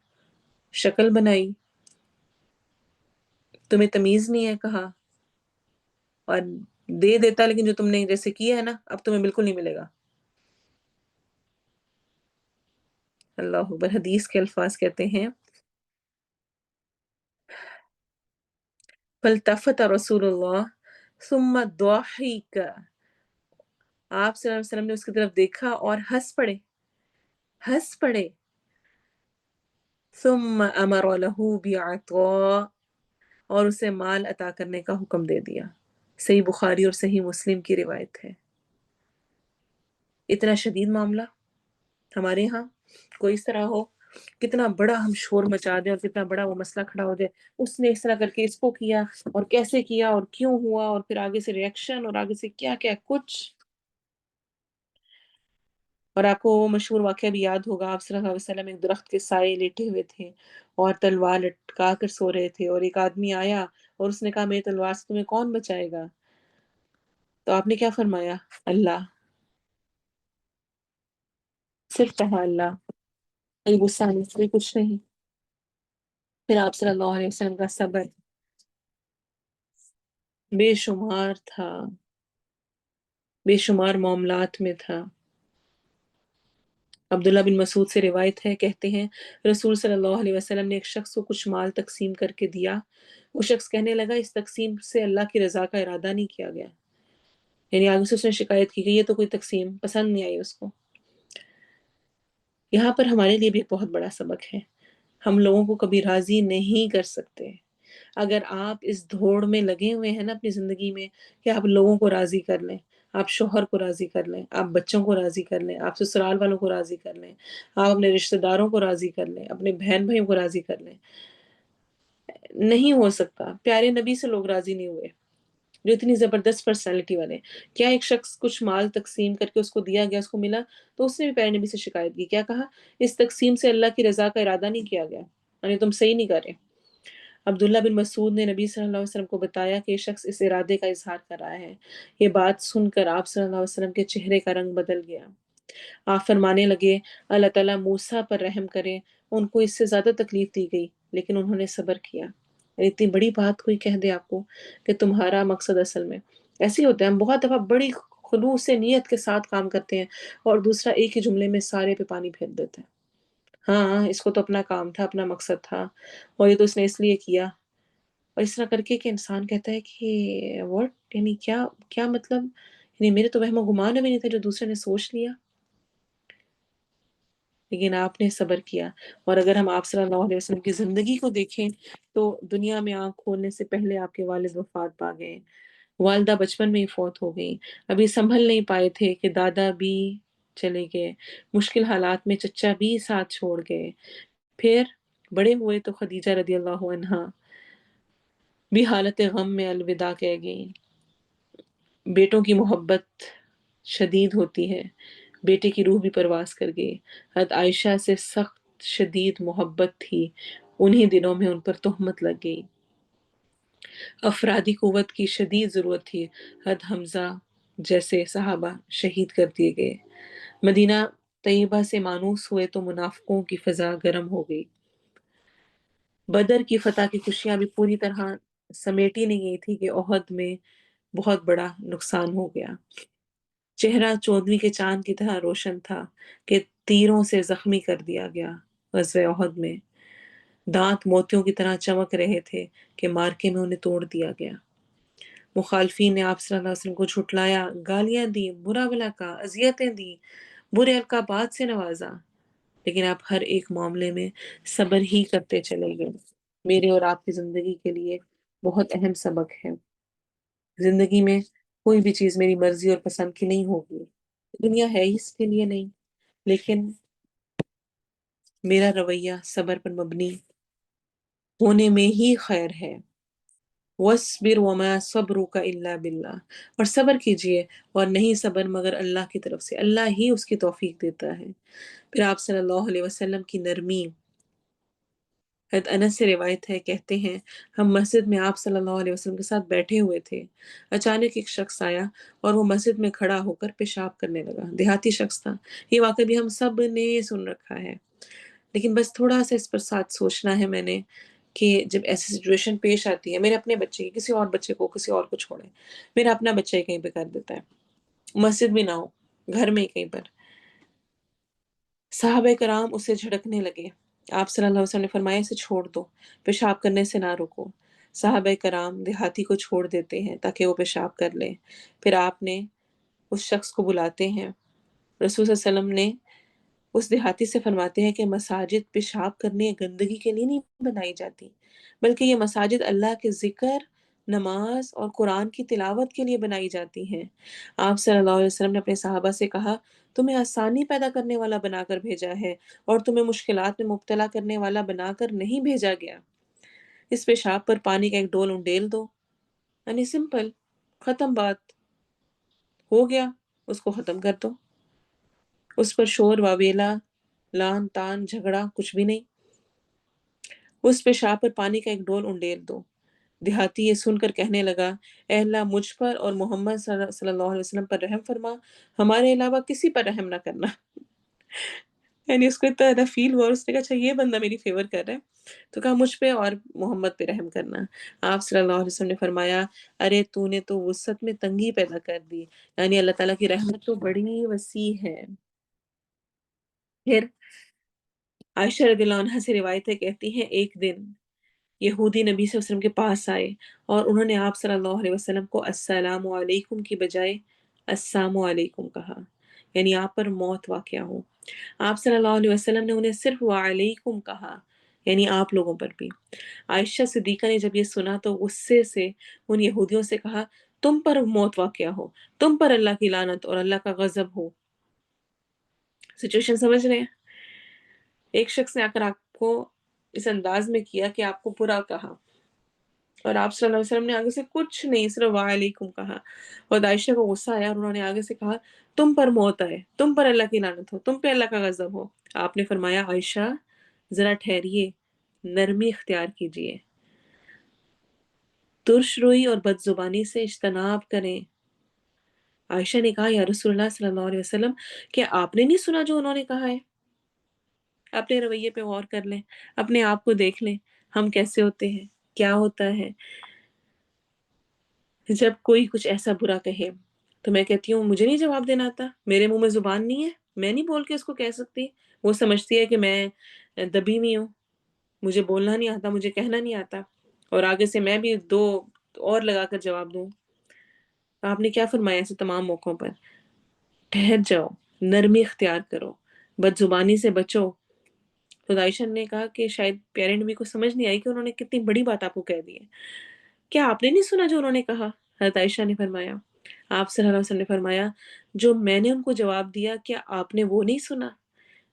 [SPEAKER 2] شکل بنائی، تمہیں تمیز نہیں ہے کہا، اور دے دیتا لیکن جو تم نے جیسے کیا ہے نا اب تمہیں بالکل نہیں ملے گا۔ اللہ اکبر۔ حدیث کے الفاظ کہتے ہیں فَالْتَفَتَ رسول اللہ ثم ضحك، آپ صلی اللہ علیہ وسلم نے اس کی طرف دیکھا اور ہنس پڑے۔ ثم امر له بعطاء، اور اسے مال عطا کرنے کا حکم دے دیا۔ صحیح بخاری اور صحیح مسلم کی روایت ہے۔ اتنا شدید معاملہ ہمارے ہاں کوئی اس طرح ہو، کتنا بڑا ہم شور مچا دیں اور کتنا بڑا وہ مسئلہ کھڑا ہو جائے، اس نے اس طرح کر کے اس کو کیا اور کیسے کیا اور کیوں ہوا، اور پھر آگے سے ریئیکشن اور آگے سے کیا کیا کچھ۔ اور آپ کو وہ مشہور واقعہ بھی یاد ہوگا، آپ صلی اللہ علیہ وسلم ایک درخت کے سائے لیٹے ہوئے تھے اور تلوار لٹکا کر سو رہے تھے، اور ایک آدمی آیا اور اس نے کہا میری تلوار سے تمہیں کون بچائے گا؟ تو آپ نے کیا فرمایا؟ اللہ، صرف کہا اللہ، کوئی غصہ نہیں، کوئی کچھ نہیں۔ پھر آپ صلی اللہ علیہ وسلم کا صبر بے شمار تھا، بے شمار معاملات میں تھا۔ عبداللہ بن مسعود سے روایت ہے، کہتے ہیں رسول صلی اللہ علیہ وسلم نے ایک شخص کو کچھ مال تقسیم کر کے دیا، وہ شخص کہنے لگا اس تقسیم سے اللہ کی رضا کا ارادہ نہیں کیا گیا، یعنی آگے سے اس نے شکایت کی گئی یہ تو کوئی تقسیم پسند نہیں آئی اس کو۔ یہاں پر ہمارے لیے بھی ایک بہت بڑا سبق ہے، ہم لوگوں کو کبھی راضی نہیں کر سکتے۔ اگر آپ اس دھوڑ میں لگے ہوئے ہیں نا اپنی زندگی میں کہ آپ لوگوں کو راضی کر لیں، آپ شوہر کو راضی کر لیں، آپ بچوں کو راضی کر لیں، آپ سسرال والوں کو راضی کر لیں، آپ اپنے رشتہ داروں کو راضی کر لیں، اپنے بہن بھائیوں کو راضی کر لیں، نہیں ہو سکتا۔ پیارے نبی سے لوگ راضی نہیں ہوئے جو اتنی زبردست پرسنالٹی والے۔ کیا ایک شخص کچھ مال تقسیم کر کے اس کو دیا گیا، اس کو ملا، تو اس نے بھی پیارے نبی سے شکایت کی، کیا کہا؟ اس تقسیم سے اللہ کی رضا کا ارادہ نہیں کیا گیا، یعنی تم صحیح نہیں کر رہے۔ عبداللہ بن مسعود نے نبی صلی اللہ علیہ وسلم کو بتایا کہ یہ شخص اس ارادے کا اظہار کر رہا ہے۔ یہ بات سن کر آپ صلی اللہ علیہ وسلم کے چہرے کا رنگ بدل گیا، آپ فرمانے لگے اللہ تعالیٰ موسیٰ پر رحم کرے، ان کو اس سے زیادہ تکلیف دی گئی لیکن انہوں نے صبر کیا۔ اتنی بڑی بات کوئی کہہ دے آپ کو کہ تمہارا مقصد اصل میں ایسے ہی ہوتا ہے، ہم بہت دفعہ بڑی خلوص سے نیت کے ساتھ کام کرتے ہیں اور دوسرا ایک ہی جملے میں سارے پہ پانی پھیر دیتے ہیں۔ ہاں اس کو تو اپنا کام تھا، اپنا مقصد تھا، اور یہ تو اس نے اس لیے کیا، اور اس طرح کر کے کہ انسان کہتا ہے کہ واٹ، یعنی کیا مطلب، یعنی میرے تو وہم و گمان میں نہیں تھا جو دوسرے نے سوچ لیا۔ لیکن آپ نے صبر کیا، اور اگر ہم آپ صلی اللہ علیہ وسلم کی زندگی کو دیکھیں تو دنیا میں آنکھ کھولنے سے پہلے آپ کے والد وفات پا گئے، والدہ بچپن میں ہی فوت ہو گئی، ابھی سنبھل نہیں پائے تھے کہ دادا بھی چلے گئے، مشکل حالات میں چچا بھی ساتھ چھوڑ گئے، پھر بڑے ہوئے تو خدیجہ رضی اللہ عنہا بھی حالت غم میں الوداع کہہ گئیں۔ بیٹوں کی محبت شدید ہوتی ہے، بیٹے کی روح بھی پرواز کر گئی۔ حضرت عائشہ سے سخت شدید محبت تھی، انہی دنوں میں ان پر تہمت لگ گئی۔ افرادی قوت کی شدید ضرورت تھی، حضرت حمزہ جیسے صحابہ شہید کر دیے گئے۔ مدینہ طیبہ سے مانوس ہوئے تو منافقوں کی فضا گرم ہو گئی۔ بدر کی فتح کی خوشیاں بھی پوری طرح سمیٹی نہیں گئی تھی کہ احد میں بہت بڑا نقصان ہو گیا۔ چہرہ چودھویں کے چاند کی طرح روشن تھا کہ تیروں سے زخمی کر دیا گیا غزوہ احد میں، دانت موتیوں کی طرح چمک رہے تھے کہ مارکے میں انہیں توڑ دیا گیا۔ مخالفین نے آپ صلی اللہ علیہ وسلم کو جھٹلایا، گالیاں دی، برا بھلا کہا، اذیتیں دی، برے القابات سے نوازا، لیکن آپ ہر ایک معاملے میں صبر ہی کرتے چلے گئے۔ میرے اور آپ کی زندگی کے لیے بہت اہم سبق ہے۔ زندگی میں کوئی بھی چیز میری مرضی اور پسند کی نہیں ہوگی، دنیا ہے ہی اس کے لیے نہیں، لیکن میرا رویہ صبر پر مبنی ہونے میں ہی خیر ہے۔ وَاصْبِرْ وَمَا صَبْرُكَ إِلَّا بِاللَّهِ، اور صبر کیجئے اور نہیں صبر مگر اللہ کی طرف سے، اللہ ہی اس کی توفیق دیتا ہے۔ پھر آپ صلی اللہ علیہ وسلم کی نرمی، حضرت انس سے روایت ہے، کہتے ہیں ہم مسجد میں آپ صلی اللہ علیہ وسلم کے ساتھ بیٹھے ہوئے تھے، اچانک ایک شخص آیا اور وہ مسجد میں کھڑا ہو کر پیشاب کرنے لگا، دیہاتی شخص تھا۔ یہ واقعہ بھی ہم سب نے سن رکھا ہے، لیکن بس تھوڑا سا اس پر ساتھ سوچنا ہے میں نے کہ جب ایسی سچویشن پیش آتی ہے، میرے اپنے بچے کی، کسی اور بچے کو، کسی اور کو چھوڑیں، میرا اپنا بچہ ہی کہیں پہ کر دیتا ہے، مسجد بھی نہ ہو، گھر میں ہی کہیں پر، صحابہ کرام اسے جھڑکنے لگے، آپ صلی اللہ علیہ وسلم نے فرمایا اسے چھوڑ دو، پیشاب کرنے سے نہ رکو۔ صحابہ کرام دیہاتی کو چھوڑ دیتے ہیں تاکہ وہ پیشاب کر لے، پھر آپ نے اس شخص کو بلاتے ہیں، رسول صلی اللہ علیہ وسلم نے اس دیہاتی سے فرماتے ہیں کہ مساجد پیشاب کرنے گندگی کے لیے نہیں بنائی جاتی، بلکہ یہ مساجد اللہ کے ذکر، نماز اور قرآن کی تلاوت کے لیے بنائی جاتی ہیں۔ آپ صلی اللہ علیہ وسلم نے اپنے صحابہ سے کہا تمہیں آسانی پیدا کرنے والا بنا کر بھیجا ہے اور تمہیں مشکلات میں مبتلا کرنے والا بنا کر نہیں بھیجا گیا۔ اس پیشاب پر پانی کا ایک ڈول انڈیل دو، یعنی سمپل، ختم بات، ہو گیا، اس کو ختم کر دو، اس پر شور واویلا، لان تان، جھگڑا کچھ بھی نہیں، اس پیشاب پر پانی کا ایک ڈول انڈیل دو۔ دیہاتی یہ سن کر کہنے لگا اے اللہ مجھ پر اور محمد صلی اللہ علیہ وسلم پر رحم فرما، ہمارے علاوہ کسی پر رحم نہ کرنا۔ یعنی اس کو اتنا زیادہ فیل ہوا اور اس نے کہا اچھا یہ بندہ میری فیور کر رہا ہے، تو کہا مجھ پہ اور محمد پہ رحم کرنا۔ آپ صلی اللہ علیہ وسلم نے فرمایا ارے تو نے تو وسعت میں تنگی پیدا کر دی، یعنی اللہ تعالیٰ کی رحمت تو بڑی وسیع ہے۔ پھر عائشہ رضی اللہ عنہا سے روایت ہے، کہتی ہیں ایک دن یہودی نبی صلی اللہ علیہ وسلم کے پاس آئے اور انہوں نے آپ صلی اللہ علیہ وسلم کو السلام علیکم کی بجائے السلام علیکم کہا، یعنی آپ پر موت واقع ہو۔ آپ صلی اللہ علیہ وسلم نے انہیں صرف وعلیکم کہا، یعنی آپ لوگوں پر بھی۔ عائشہ صدیقہ نے جب یہ سنا تو غصے سے ان یہودیوں سے کہا تم پر موت واقع ہو، تم پر اللہ کی لعنت اور اللہ کا غضب ہو۔ سچویشن سمجھ رہے ہیں؟ ایک شخص نے آ کر آپ کو اس انداز میں کیا کہ آپ کو برا کہا، اور آپ صلی اللہ علیہ وسلم نے آگے سے کچھ نہیں، صرف وعلیکم کہا، اور عائشہ کو غصہ آیا اور انہوں نے آگے سے کہا تم پر موت آئے، تم پر اللہ کی لعنت ہو، تم پہ اللہ کا غضب ہو۔ آپ نے فرمایا عائشہ ذرا ٹھہریے، نرمی اختیار کیجیے، ترش روئی اور بد زبانی سے اجتناب کریں۔ عائشہ نے کہا یا رسول اللہ صلی اللہ علیہ وسلم کہ آپ نے نہیں سنا جو انہوں نے کہا ہے؟ اپنے رویے پہ غور کر لیں، اپنے آپ کو دیکھ لیں، ہم کیسے ہوتے ہیں، کیا ہوتا ہے جب کوئی کچھ ایسا برا کہے تو میں کہتی ہوں مجھے نہیں جواب دینا آتا، میرے منہ میں زبان نہیں ہے، میں نہیں بول کے اس کو کہہ سکتی. وہ سمجھتی ہے کہ میں دبی ہوئی ہوں، مجھے بولنا نہیں آتا، مجھے کہنا نہیں آتا، اور آگے سے میں بھی دو اور لگا کر جواب دوں. آپ نے کیا فرمایا ایسے تمام موقعوں پر؟ ٹھہر جاؤ، نرمی اختیار کرو، بد زبانی سے بچو. تو عائشہ نے کہا کہ شاید پیارے نبی کو سمجھ نہیں آئی کہ انہوں نے کتنی بڑی بات آپ کو کہہ دی ہے. کیا آپ نے نہیں سنا جو انہوں نے کہا؟ حضرت عائشہ نے فرمایا، آپ صلی اللہ علیہ وسلم نے فرمایا، جو میں نے ان کو جواب دیا کیا آپ نے وہ نہیں سنا؟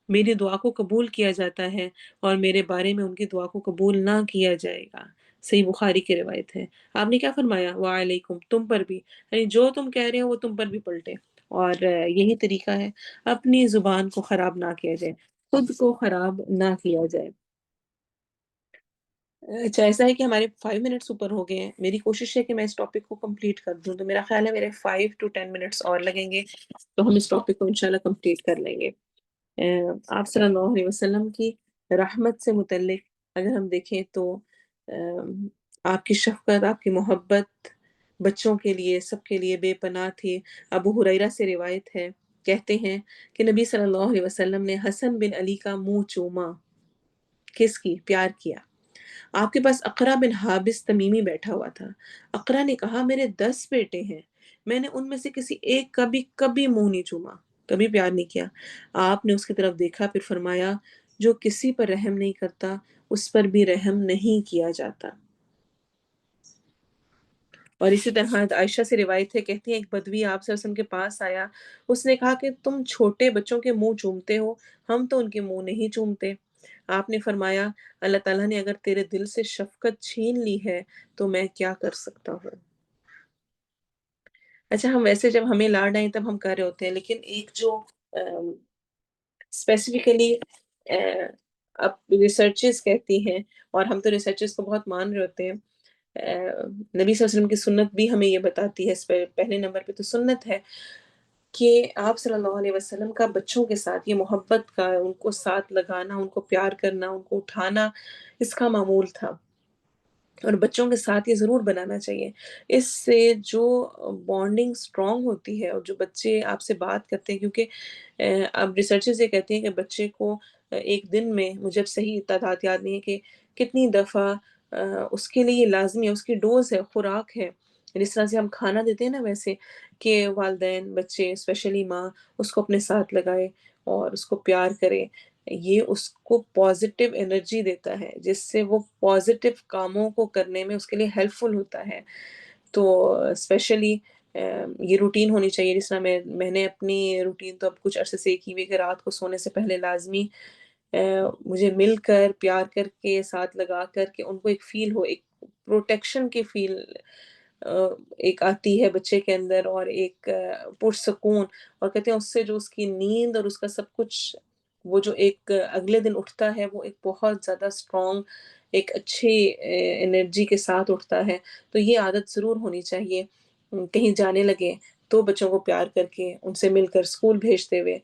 [SPEAKER 2] میری دعا کو قبول کیا جاتا ہے اور میرے بارے میں ان کی دعا کو قبول نہ کیا جائے گا. صحیح بخاری کی روایت ہے. آپ نے کیا فرمایا؟ وعلیکم، تم پر بھی، یعنی جو تم کہہ رہے ہو وہ تم پر بھی پلٹے. اور یہی طریقہ ہے، اپنی زبان کو خراب نہ کیا جائے، خود کو خراب نہ کیا جائے. اچھا ایسا ہے کہ ہمارے 5 منٹس اوپر ہو گئے ہیں. میری کوشش ہے کہ میں اس ٹاپک کو کمپلیٹ کر دوں، تو میرا خیال ہے میرے 5 to 10 منٹس اور لگیں گے تو ہم اس ٹاپک کو انشاءاللہ کمپلیٹ کر لیں گے. آپ صلی اللہ علیہ وسلم کی رحمت سے متعلق اگر ہم دیکھیں تو آپ کی شفقت، آپ کی محبت بچوں کے لیے، سب کے لیے بے پناہ تھی. ابو ہریرہ سے روایت ہے، کہتے ہیں کہ نبی صلی اللہ علیہ وسلم نے حسن بن علی کا منہ چوما. کس کی؟ پیار کیا. آپ کے پاس اقرا بن حابس تمیمی بیٹھا ہوا تھا. اقرا نے کہا میرے 10 بیٹے ہیں، میں نے ان میں سے کسی ایک کا بھی کبھی منہ نہیں چوما، کبھی پیار نہیں کیا. آپ نے اس کی طرف دیکھا، پھر فرمایا جو کسی پر رحم نہیں کرتا اس پر بھی رحم نہیں کیا جاتا. اور اسی طرح عائشہ سے روایت ہے، کہتی ہیں ایک بدوی آپ صلی اللہ علیہ وسلم کے پاس آیا، اس نے کہا کہ تم چھوٹے بچوں کے منہ چومتے ہو، ہم تو ان کے منہ نہیں چومتے. آپ نے فرمایا اللہ تعالیٰ نے اگر تیرے دل سے شفقت چھین لی ہے تو میں کیا کر سکتا ہوں. اچھا ہم ویسے جب ہمیں لاڈ آئیں تب ہم کر رہے ہوتے ہیں، لیکن ایک جو اسپیسیفکلی اب ریسرچز کہتی ہیں، اور ہم تو ریسرچز کو بہت مان رہے ہوتے ہیں، نبی صلی اللہ علیہ وسلم کی سنت بھی ہمیں یہ بتاتی ہے. اس پہ پہلے نمبر پہ تو سنت ہے کہ آپ صلی اللہ علیہ وسلم کا بچوں کے ساتھ یہ محبت کا، ان کو ساتھ لگانا، ان کو پیار کرنا، ان کو اٹھانا، اس کا معمول تھا. اور بچوں کے ساتھ یہ ضرور بنانا چاہیے. اس سے جو بانڈنگ سٹرونگ ہوتی ہے اور جو بچے آپ سے بات کرتے ہیں، کیونکہ اب ریسرچز یہ کہتے ہیں کہ بچے کو ایک دن میں، مجھے اب صحیح تعداد یاد نہیں ہے کہ کتنی دفعہ اس کے لیے یہ لازمی ہے، اس کی ڈوز ہے، خوراک ہے. جس طرح سے ہم کھانا دیتے ہیں نا، ویسے کہ والدین بچے اسپیشلی ماں اس کو اپنے ساتھ لگائے اور اس کو پیار کرے. یہ اس کو پازیٹیو انرجی دیتا ہے، جس سے وہ پازیٹیو کاموں کو کرنے میں اس کے لیے ہیلپ فل ہوتا ہے. تو اسپیشلی یہ روٹین ہونی چاہیے. جس طرح میں نے اپنی روٹین تو اب کچھ عرصے سے کی ہوئی کہ رات کو سونے سے پہلے لازمی مجھے مل کر، پیار کر کے، ساتھ لگا کر کے ان کو ایک فیل ہو، ایک پروٹیکشن کی فیل ایک آتی ہے بچے کے اندر، اور ایک پرسکون. اور کہتے ہیں اس سے جو اس کی نیند اور اس کا سب کچھ، وہ جو ایک اگلے دن اٹھتا ہے وہ ایک بہت زیادہ اسٹرانگ، ایک اچھی انرجی کے ساتھ اٹھتا ہے. تو یہ عادت ضرور ہونی چاہیے. کہیں جانے لگے تو بچوں کو پیار کر کے، ان سے مل کر اسکول بھیجتے ہوئے،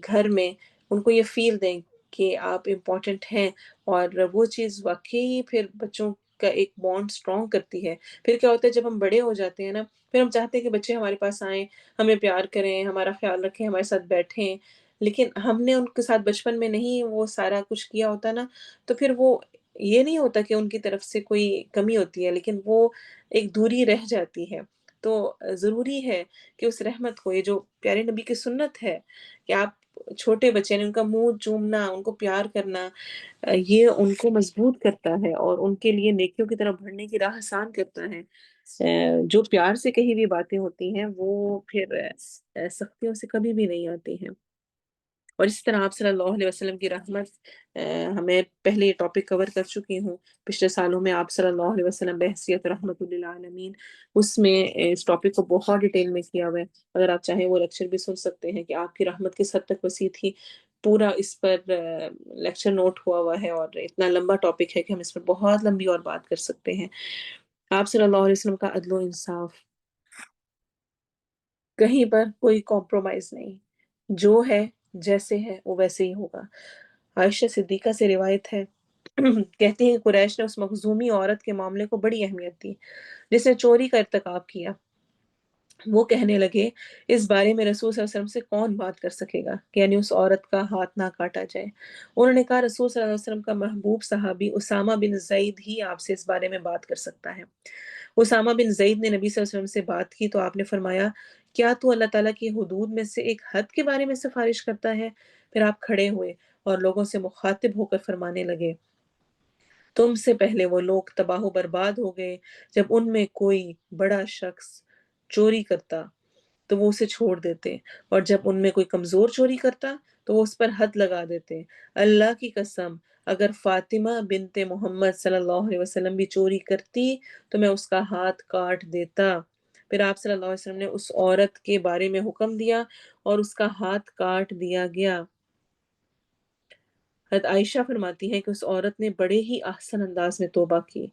[SPEAKER 2] گھر میں ان کو یہ فیل دیں کہ آپ امپورٹنٹ ہیں. اور وہ چیز واقعی پھر بچوں کا ایک بانڈ اسٹرانگ کرتی ہے. پھر کیا ہوتا ہے جب ہم بڑے ہو جاتے ہیں نا، پھر ہم چاہتے ہیں کہ بچے ہمارے پاس آئیں، ہمیں پیار کریں، ہمارا خیال رکھیں، ہمارے ساتھ بیٹھیں. لیکن ہم نے ان کے ساتھ بچپن میں نہیں وہ سارا کچھ کیا ہوتا نا، تو پھر وہ یہ نہیں ہوتا کہ ان کی طرف سے کوئی کمی ہوتی ہے، لیکن وہ ایک دوری رہ جاتی ہے. تو ضروری ہے کہ اس رحمت کو، یہ جو پیارے نبی کی سنت ہے کہ آپ چھوٹے بچے نے ان کا منہ چومنا، ان کو پیار کرنا، یہ ان کو مضبوط کرتا ہے اور ان کے لیے نیکیوں کی طرف بڑھنے کی راہ آسان کرتا ہے. جو پیار سے کہی ہوئی باتیں ہوتی ہیں وہ پھر سختیوں سے کبھی بھی نہیں آتی ہیں. اور اسی طرح آپ صلی اللہ علیہ وسلم کی رحمت، ہمیں پہلے یہ ٹاپک کور کر چکی ہوں. پچھلے سالوں میں آپ صلی اللہ علیہ وسلم بحیثیت رحمت للعالمین، اس میں اس ٹاپک کو بہت ڈیٹیل میں کیا ہوا ہے. اگر آپ چاہیں وہ لیکچر بھی سن سکتے ہیں کہ آپ کی رحمت کس حد تک وسیع تھی. پورا اس پر لیکچر نوٹ ہوا ہے، اور اتنا لمبا ٹاپک ہے کہ ہم اس پر بہت لمبی اور بات کر سکتے ہیں. آپ صلی اللہ علیہ وسلم کا عدل و انصاف، کہیں پر کوئی کمپرومائز نہیں، جو ہے جیسے ہے وہ ویسے ہی ہوگا۔ عائشہ صدیقہ سے روایت ہے، کہتی ہیں کہ قریش نے اس مخزومی عورت کے معاملے کو بڑی اہمیت دی جس نے چوری کا ارتکاب کیا۔ وہ کہنے لگے اس بارے میں رسول صلی اللہ علیہ وسلم سے کون بات کر سکے گا کہ یعنی اس عورت کا ہاتھ نہ کاٹا جائے۔ انہوں نے کہا رسول صلی اللہ علیہ وسلم کا محبوب صحابی اسامہ بن زید ہی آپ سے اس بارے میں بات کر سکتا ہے۔ اسامہ بن زید نے نبی صلی اللہ علیہ وسلم سے بات کی تو آپ نے فرمایا کیا تو اللہ تعالیٰ کی حدود میں سے ایک حد کے بارے میں سفارش کرتا ہے؟ پھر آپ کھڑے ہوئے اور لوگوں سے مخاطب ہو کر فرمانے لگے تم سے پہلے وہ لوگ تباہ و برباد ہو گئے جب ان میں کوئی بڑا شخص چوری کرتا تو وہ اسے چھوڑ دیتے، اور جب ان میں کوئی کمزور چوری کرتا تو وہ اس پر حد لگا دیتے۔ اللہ کی قسم اگر فاطمہ بنت محمد صلی اللہ علیہ وسلم بھی چوری کرتی تو میں اس کا ہاتھ کاٹ دیتا۔ پھر آپ صلی اللہ علیہ وسلم نے اس عورت کے بارے میں حکم دیا اور اس کا ہاتھ کاٹ دیا گیا۔ حضرت عائشہ فرماتی ہیں کہ اس عورت نے بڑے ہی احسن انداز میں توبہ کی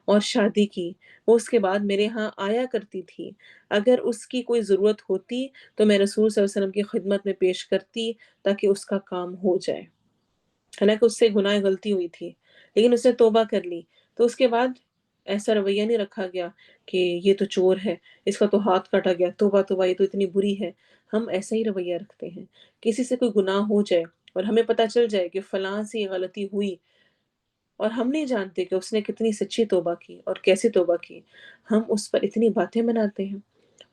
[SPEAKER 2] اور شادی کی۔ وہ اس کے بعد میرے ہاں آیا کرتی تھی، اگر اس کی کوئی ضرورت ہوتی تو میں رسول صلی اللہ علیہ وسلم کی خدمت میں پیش کرتی تاکہ اس کا کام ہو جائے۔ حالانکہ اس سے گناہ غلطی ہوئی تھی لیکن اس نے توبہ کر لی، تو اس کے بعد ایسا رویہ نہیں رکھا گیا کہ یہ تو چور ہے، اس کا تو ہاتھ کاٹا گیا، توبہ توبہ یہ تو اتنی بری ہے۔ ہم ایسا ہی رویہ رکھتے ہیں، کسی سے کوئی گناہ ہو جائے اور ہمیں پتہ چل جائے کہ فلاں سے یہ غلطی ہوئی اور ہم نہیں جانتے کہ اس نے کتنی سچی توبہ کی اور کیسے توبہ کی، ہم اس پر اتنی باتیں بناتے ہیں،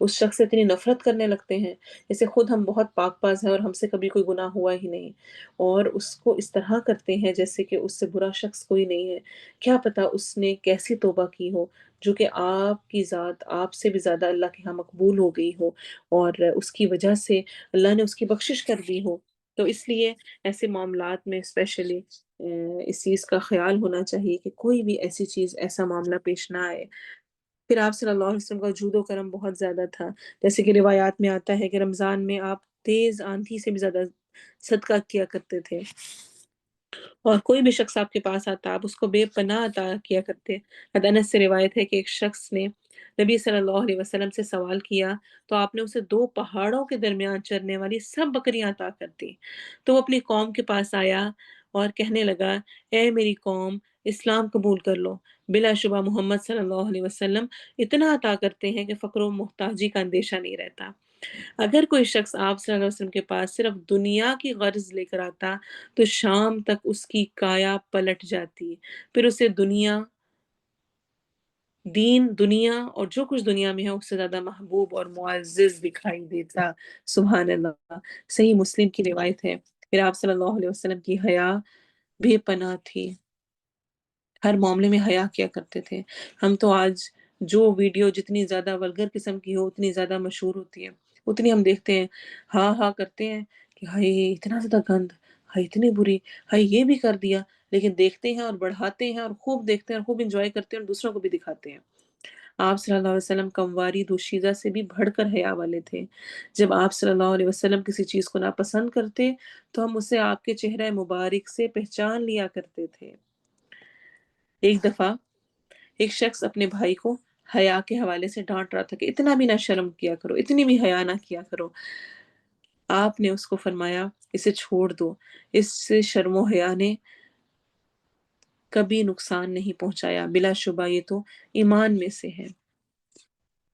[SPEAKER 2] اس شخص سے اتنی نفرت کرنے لگتے ہیں جیسے خود ہم بہت پاک باز ہیں اور ہم سے کبھی کوئی گناہ ہوا ہی نہیں، اور اس کو اس طرح کرتے ہیں جیسے کہ اس سے برا شخص کوئی نہیں ہے۔ کیا پتہ اس نے کیسی توبہ کی ہو جو کہ آپ کی ذات آپ سے بھی زیادہ اللہ کے ہاں مقبول ہو گئی ہو اور اس کی وجہ سے اللہ نے اس کی بخشش کر دی ہو۔ تو اس لیے ایسے معاملات میں اسپیشلی اس چیز کا خیال ہونا چاہیے کہ کوئی بھی ایسی چیز ایسا معاملہ پیش نہ آئے۔ پھر آپ صلی اللہ علیہ وسلم کا جود و کرم بہت زیادہ تھا، جیسے کہ روایات میں آتا ہے کہ رمضان میں آپ تیز آندھی سے بھی زیادہ صدقہ کیا کرتے تھے، اور کوئی بھی شخص آپ کے پاس آتا آپ اس کو بے پناہ عطا کیا کرتے۔ حضرت انس سے روایت ہے کہ ایک شخص نے نبی صلی اللہ علیہ وسلم سے سوال کیا تو آپ نے اسے 2 پہاڑوں کے درمیان چرنے والی سب بکریاں عطا کر دی۔ تو وہ اپنی قوم کے پاس آیا اور کہنے لگا اے میری قوم اسلام قبول کر لو، بلا شبہ محمد صلی اللہ علیہ وسلم اتنا عطا کرتے ہیں کہ فقر و محتاجی کا اندیشہ نہیں رہتا۔ اگر کوئی شخص آپ صلی اللہ علیہ وسلم کے پاس صرف دنیا کی غرض لے کر آتا تو شام تک اس کی کایا پلٹ جاتی، پھر اسے دین دنیا اور جو کچھ دنیا میں ہے اس سے زیادہ محبوب اور معزز دکھائی دیتا۔ سبحان اللہ۔ صحیح مسلم کی روایت ہے۔ پھر آپ صلی اللہ علیہ وسلم کی حیا بے پناہ تھی، ہر معاملے میں حیا کیا کرتے تھے۔ ہم تو آج جو ویڈیو جتنی زیادہ ولگر قسم کی ہو اتنی زیادہ مشہور ہوتی ہے، اتنی ہم دیکھتے ہیں ہاں ہاں کرتے ہیں کہ ہائے اتنا زیادہ گند، ہائے اتنی بری، ہائے یہ بھی کر دیا، لیکن دیکھتے ہیں اور بڑھاتے ہیں اور خوب دیکھتے ہیں اور خوب انجوائے کرتے ہیں اور دوسروں کو بھی دکھاتے ہیں۔ آپ صلی اللہ علیہ وسلم کمواری دوشیزہ سے بھی بڑھ کر حیا والے تھے۔ جب آپ صلی اللہ علیہ وسلم کسی چیز کو ناپسند کرتے تو ہم اسے آپ کے چہرہ مبارک سے پہچان لیا کرتے تھے۔ ایک دفعہ ایک شخص اپنے بھائی کو حیا کے حوالے سے ڈانٹ رہا تھا کہ اتنا بھی نہ شرم کیا کرو، اتنی بھی حیا نہ کیا کرو۔ آپ نے اس کو فرمایا اسے چھوڑ دو، اس سے شرم و حیا نے کبھی نقصان نہیں پہنچایا، بلا شبہ یہ تو ایمان میں سے ہے۔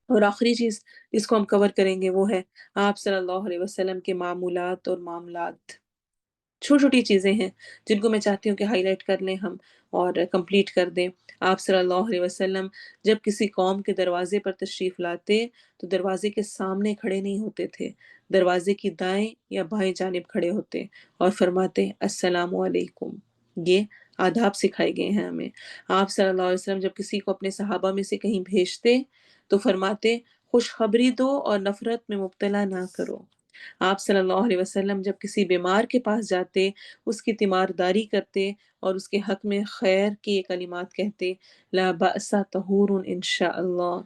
[SPEAKER 2] اور آخری چیز جس کو ہم کور کریں گے وہ ہے آپ صلی اللہ علیہ وسلم کے معمولات اور معاملات۔ چھوٹی چھوٹی چیزیں ہیں جن کو میں چاہتی ہوں کہ ہائی لائٹ کر لیں ہم اور کمپلیٹ کر دیں۔ آپ صلی اللہ علیہ وسلم جب کسی قوم کے دروازے پر تشریف لاتے تو دروازے کے سامنے کھڑے نہیں ہوتے تھے، دروازے کی دائیں یا بائیں جانب کھڑے ہوتے اور فرماتے السلام علیکم۔ یہ آداب سکھائے گئے ہیں ہمیں۔ آپ صلی اللہ علیہ وسلم جب کسی کو اپنے صحابہ میں سے کہیں بھیجتے تو فرماتے خوشخبری دو اور نفرت میں مبتلا نہ کرو۔ آپ صلی اللہ علیہ وسلم جب کسی بیمار کے پاس جاتے اس کی تیمارداری کرتے اور اس کے حق میں خیر کی کلمات کہتے لا بأس طہور انشاءاللہ،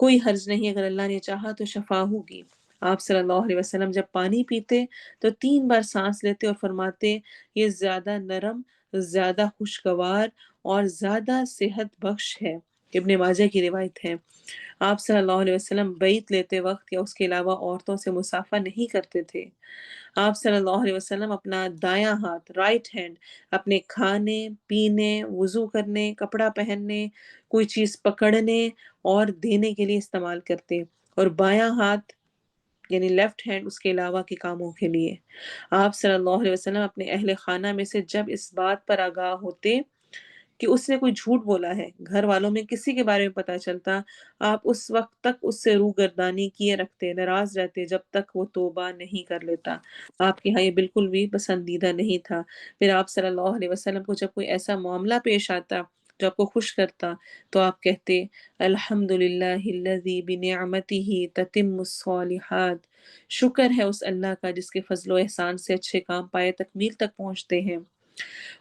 [SPEAKER 2] کوئی حرج نہیں اگر اللہ نے چاہا تو شفا ہوگی۔ آپ صلی اللہ علیہ وسلم جب پانی پیتے تو 3 بار سانس لیتے اور فرماتے یہ زیادہ نرم، زیادہ خوشگوار اور زیادہ صحت بخش ہے۔ ابن ماجہ کی روایت ہے۔ آپ صلی اللہ علیہ وسلم بیت لیتے وقت یا اس کے علاوہ عورتوں سے مصافحہ نہیں کرتے تھے۔ آپ صلی اللہ علیہ وسلم اپنا دایاں ہاتھ رائٹ ہینڈ اپنے کھانے پینے، وضو کرنے، کپڑا پہننے، کوئی چیز پکڑنے اور دینے کے لیے استعمال کرتے، اور بایاں ہاتھ یعنی لیفٹ ہینڈ اس کے علاوہ کے کاموں کے لیے۔ آپ صلی اللہ علیہ وسلم اپنے اہل خانہ میں سے جب اس بات پر آگاہ ہوتے کہ اس نے کوئی جھوٹ بولا ہے، گھر والوں میں کسی کے بارے میں پتہ چلتا، آپ اس وقت تک اس سے روگردانی کیے رکھتے، ناراض رہتے جب تک وہ توبہ نہیں کر لیتا۔ آپ کے ہاں یہ بالکل بھی پسندیدہ نہیں تھا۔ پھر آپ صلی اللہ علیہ وسلم کو جب کوئی ایسا معاملہ پیش آتا جو آپ کو خوش کرتا تو آپ کہتے الحمدللہ الذی بنعمتہ تتم الصالحات، شکر ہے اس اللہ کا جس کے فضل و احسان سے اچھے کام پائے تکمیل تک پہنچتے ہیں۔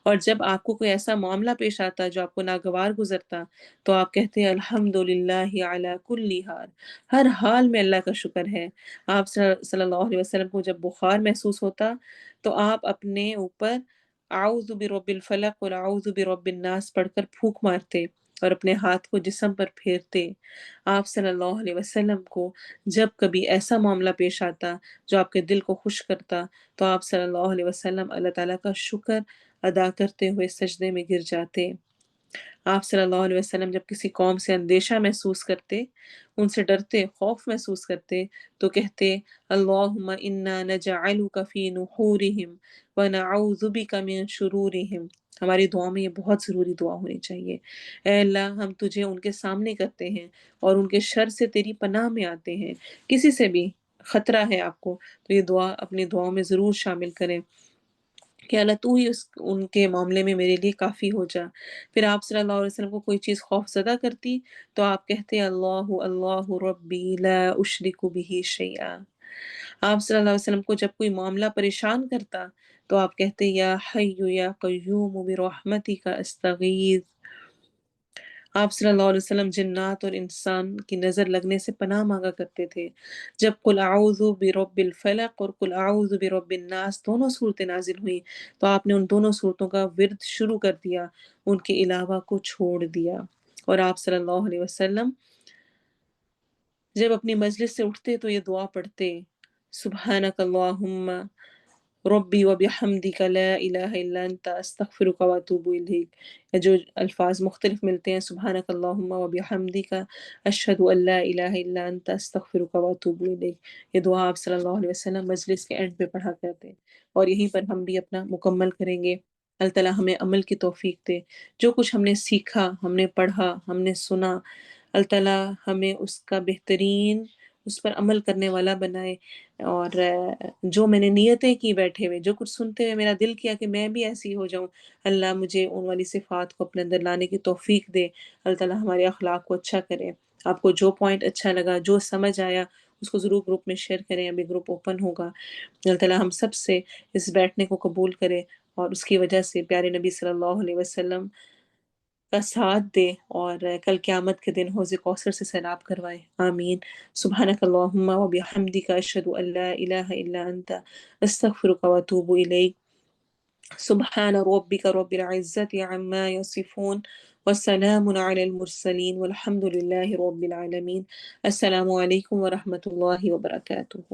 [SPEAKER 2] اور جب آپ کو کوئی ایسا معاملہ پیش آتا جو آپ کو ناگوار گزرتا تو آپ کہتے ہیں الحمدللہ علی کل حال، ہر حال میں اللہ کا شکر ہے۔ آپ صلی اللہ علیہ وسلم کو جب بخار محسوس ہوتا تو آپ اپنے اوپر اعوذ برب الفلق اور اعوذ برب الناس پڑھ کر پھونک مارتے اور اپنے ہاتھ کو جسم پر پھیرتے۔ آپ صلی اللہ علیہ وسلم کو جب کبھی ایسا معاملہ پیش آتا جو آپ کے دل کو خوش کرتا تو آپ صلی اللہ علیہ وسلم اللہ تعالیٰ کا شکر ادا کرتے ہوئے سجدے میں گر جاتے۔ آپ صلی اللہ علیہ وسلم جب کسی قوم سے اندیشہ محسوس کرتے، ان سے ڈرتے، خوف محسوس کرتے تو کہتے اللہم انا نجعلک فی نحورہم ونعوذ بک من شرورہم۔ ہماری دعا میں یہ بہت ضروری دعا ہونی چاہیے۔ اے اللہ، ہم تجھے ان کے سامنے کرتے ہیں اور ان کے شر سے تیری پناہ میں آتے ہیں۔ کسی سے بھی خطرہ ہے آپ کو تو یہ دعا اپنی دعاؤں میں ضرور شامل کریں کہ اللہ تو ہی ان کے معاملے میں میرے لیے کافی ہو جا۔ پھر آپ صلی اللہ علیہ وسلم کو کوئی چیز خوف زدہ کرتی تو آپ کہتے اللہ اللہ ربی لا اشرک بہ شیئا۔ آپ صلی اللہ علیہ وسلم کو جب کوئی معاملہ پریشان کرتا تو آپ کہتے یا حی یا قیوم برحمتک استغیث۔ آپ صلی اللہ علیہ وسلم جنات اور انسان کی نظر لگنے سے پناہ مانگا کرتے تھے۔ جب قل اعوذ برب الفلق اور قل اعوذ برب الناس دونوں صورتیں نازل ہوئیں تو آپ نے ان دونوں صورتوں کا ورد شروع کر دیا، ان کے علاوہ کو چھوڑ دیا۔ اور آپ صلی اللہ علیہ وسلم جب اپنی مجلس سے اٹھتے تو یہ دعا پڑھتے سبحانک اللہم ربی و بحمدک لا الہ الا انت استغفرک و اتوب الیک۔ جو الفاظ مختلف ملتے ہیں سبحانک اللہم و بحمدک اشہد ان لا الہ الا انت استغفرک و اتوب الیک۔ یہ دعا آپ صلی اللہ علیہ وسلم مجلس کے اینڈ پہ پڑھا کرتے اور یہیں پر ہم بھی اپنا مکمل کریں گے۔ اللہ تعالیٰ ہمیں عمل کی توفیق دے، جو کچھ ہم نے سیکھا، ہم نے پڑھا، ہم نے سنا، اللہ تعالیٰ ہمیں اس کا بہترین اس پر عمل کرنے والا بنائے۔ اور جو میں نے نیتیں کی بیٹھے ہوئے، جو کچھ سنتے ہوئے میرا دل کیا کہ میں بھی ایسی ہو جاؤں، اللہ مجھے ان والی صفات کو اپنے اندر لانے کی توفیق دے۔ اللہ تعالیٰ ہمارے اخلاق کو اچھا کرے۔ آپ کو جو پوائنٹ اچھا لگا، جو سمجھ آیا، اس کو ضرور گروپ میں شیئر کریں، ابھی گروپ اوپن ہوگا۔ اللہ تعالیٰ ہم سب سے اس بیٹھنے کو قبول کرے اور اس کی وجہ سے پیارے نبی صلی اللہ علیہ وسلم کا ساتھ دے اور کل قیامت کے دن حوض کوثر سے سیراب کروائے۔ آمین۔ سبحانک اللہم و بحمدک اشہد ان لا الہ الا انت استغفرک و اتوب الیک۔ سبحان ربک رب العزت عما یصفون وسلام علی المرسلین والحمد للہ رب العالمین۔ السلام علیکم ورحمۃ اللہ وبرکاتہ۔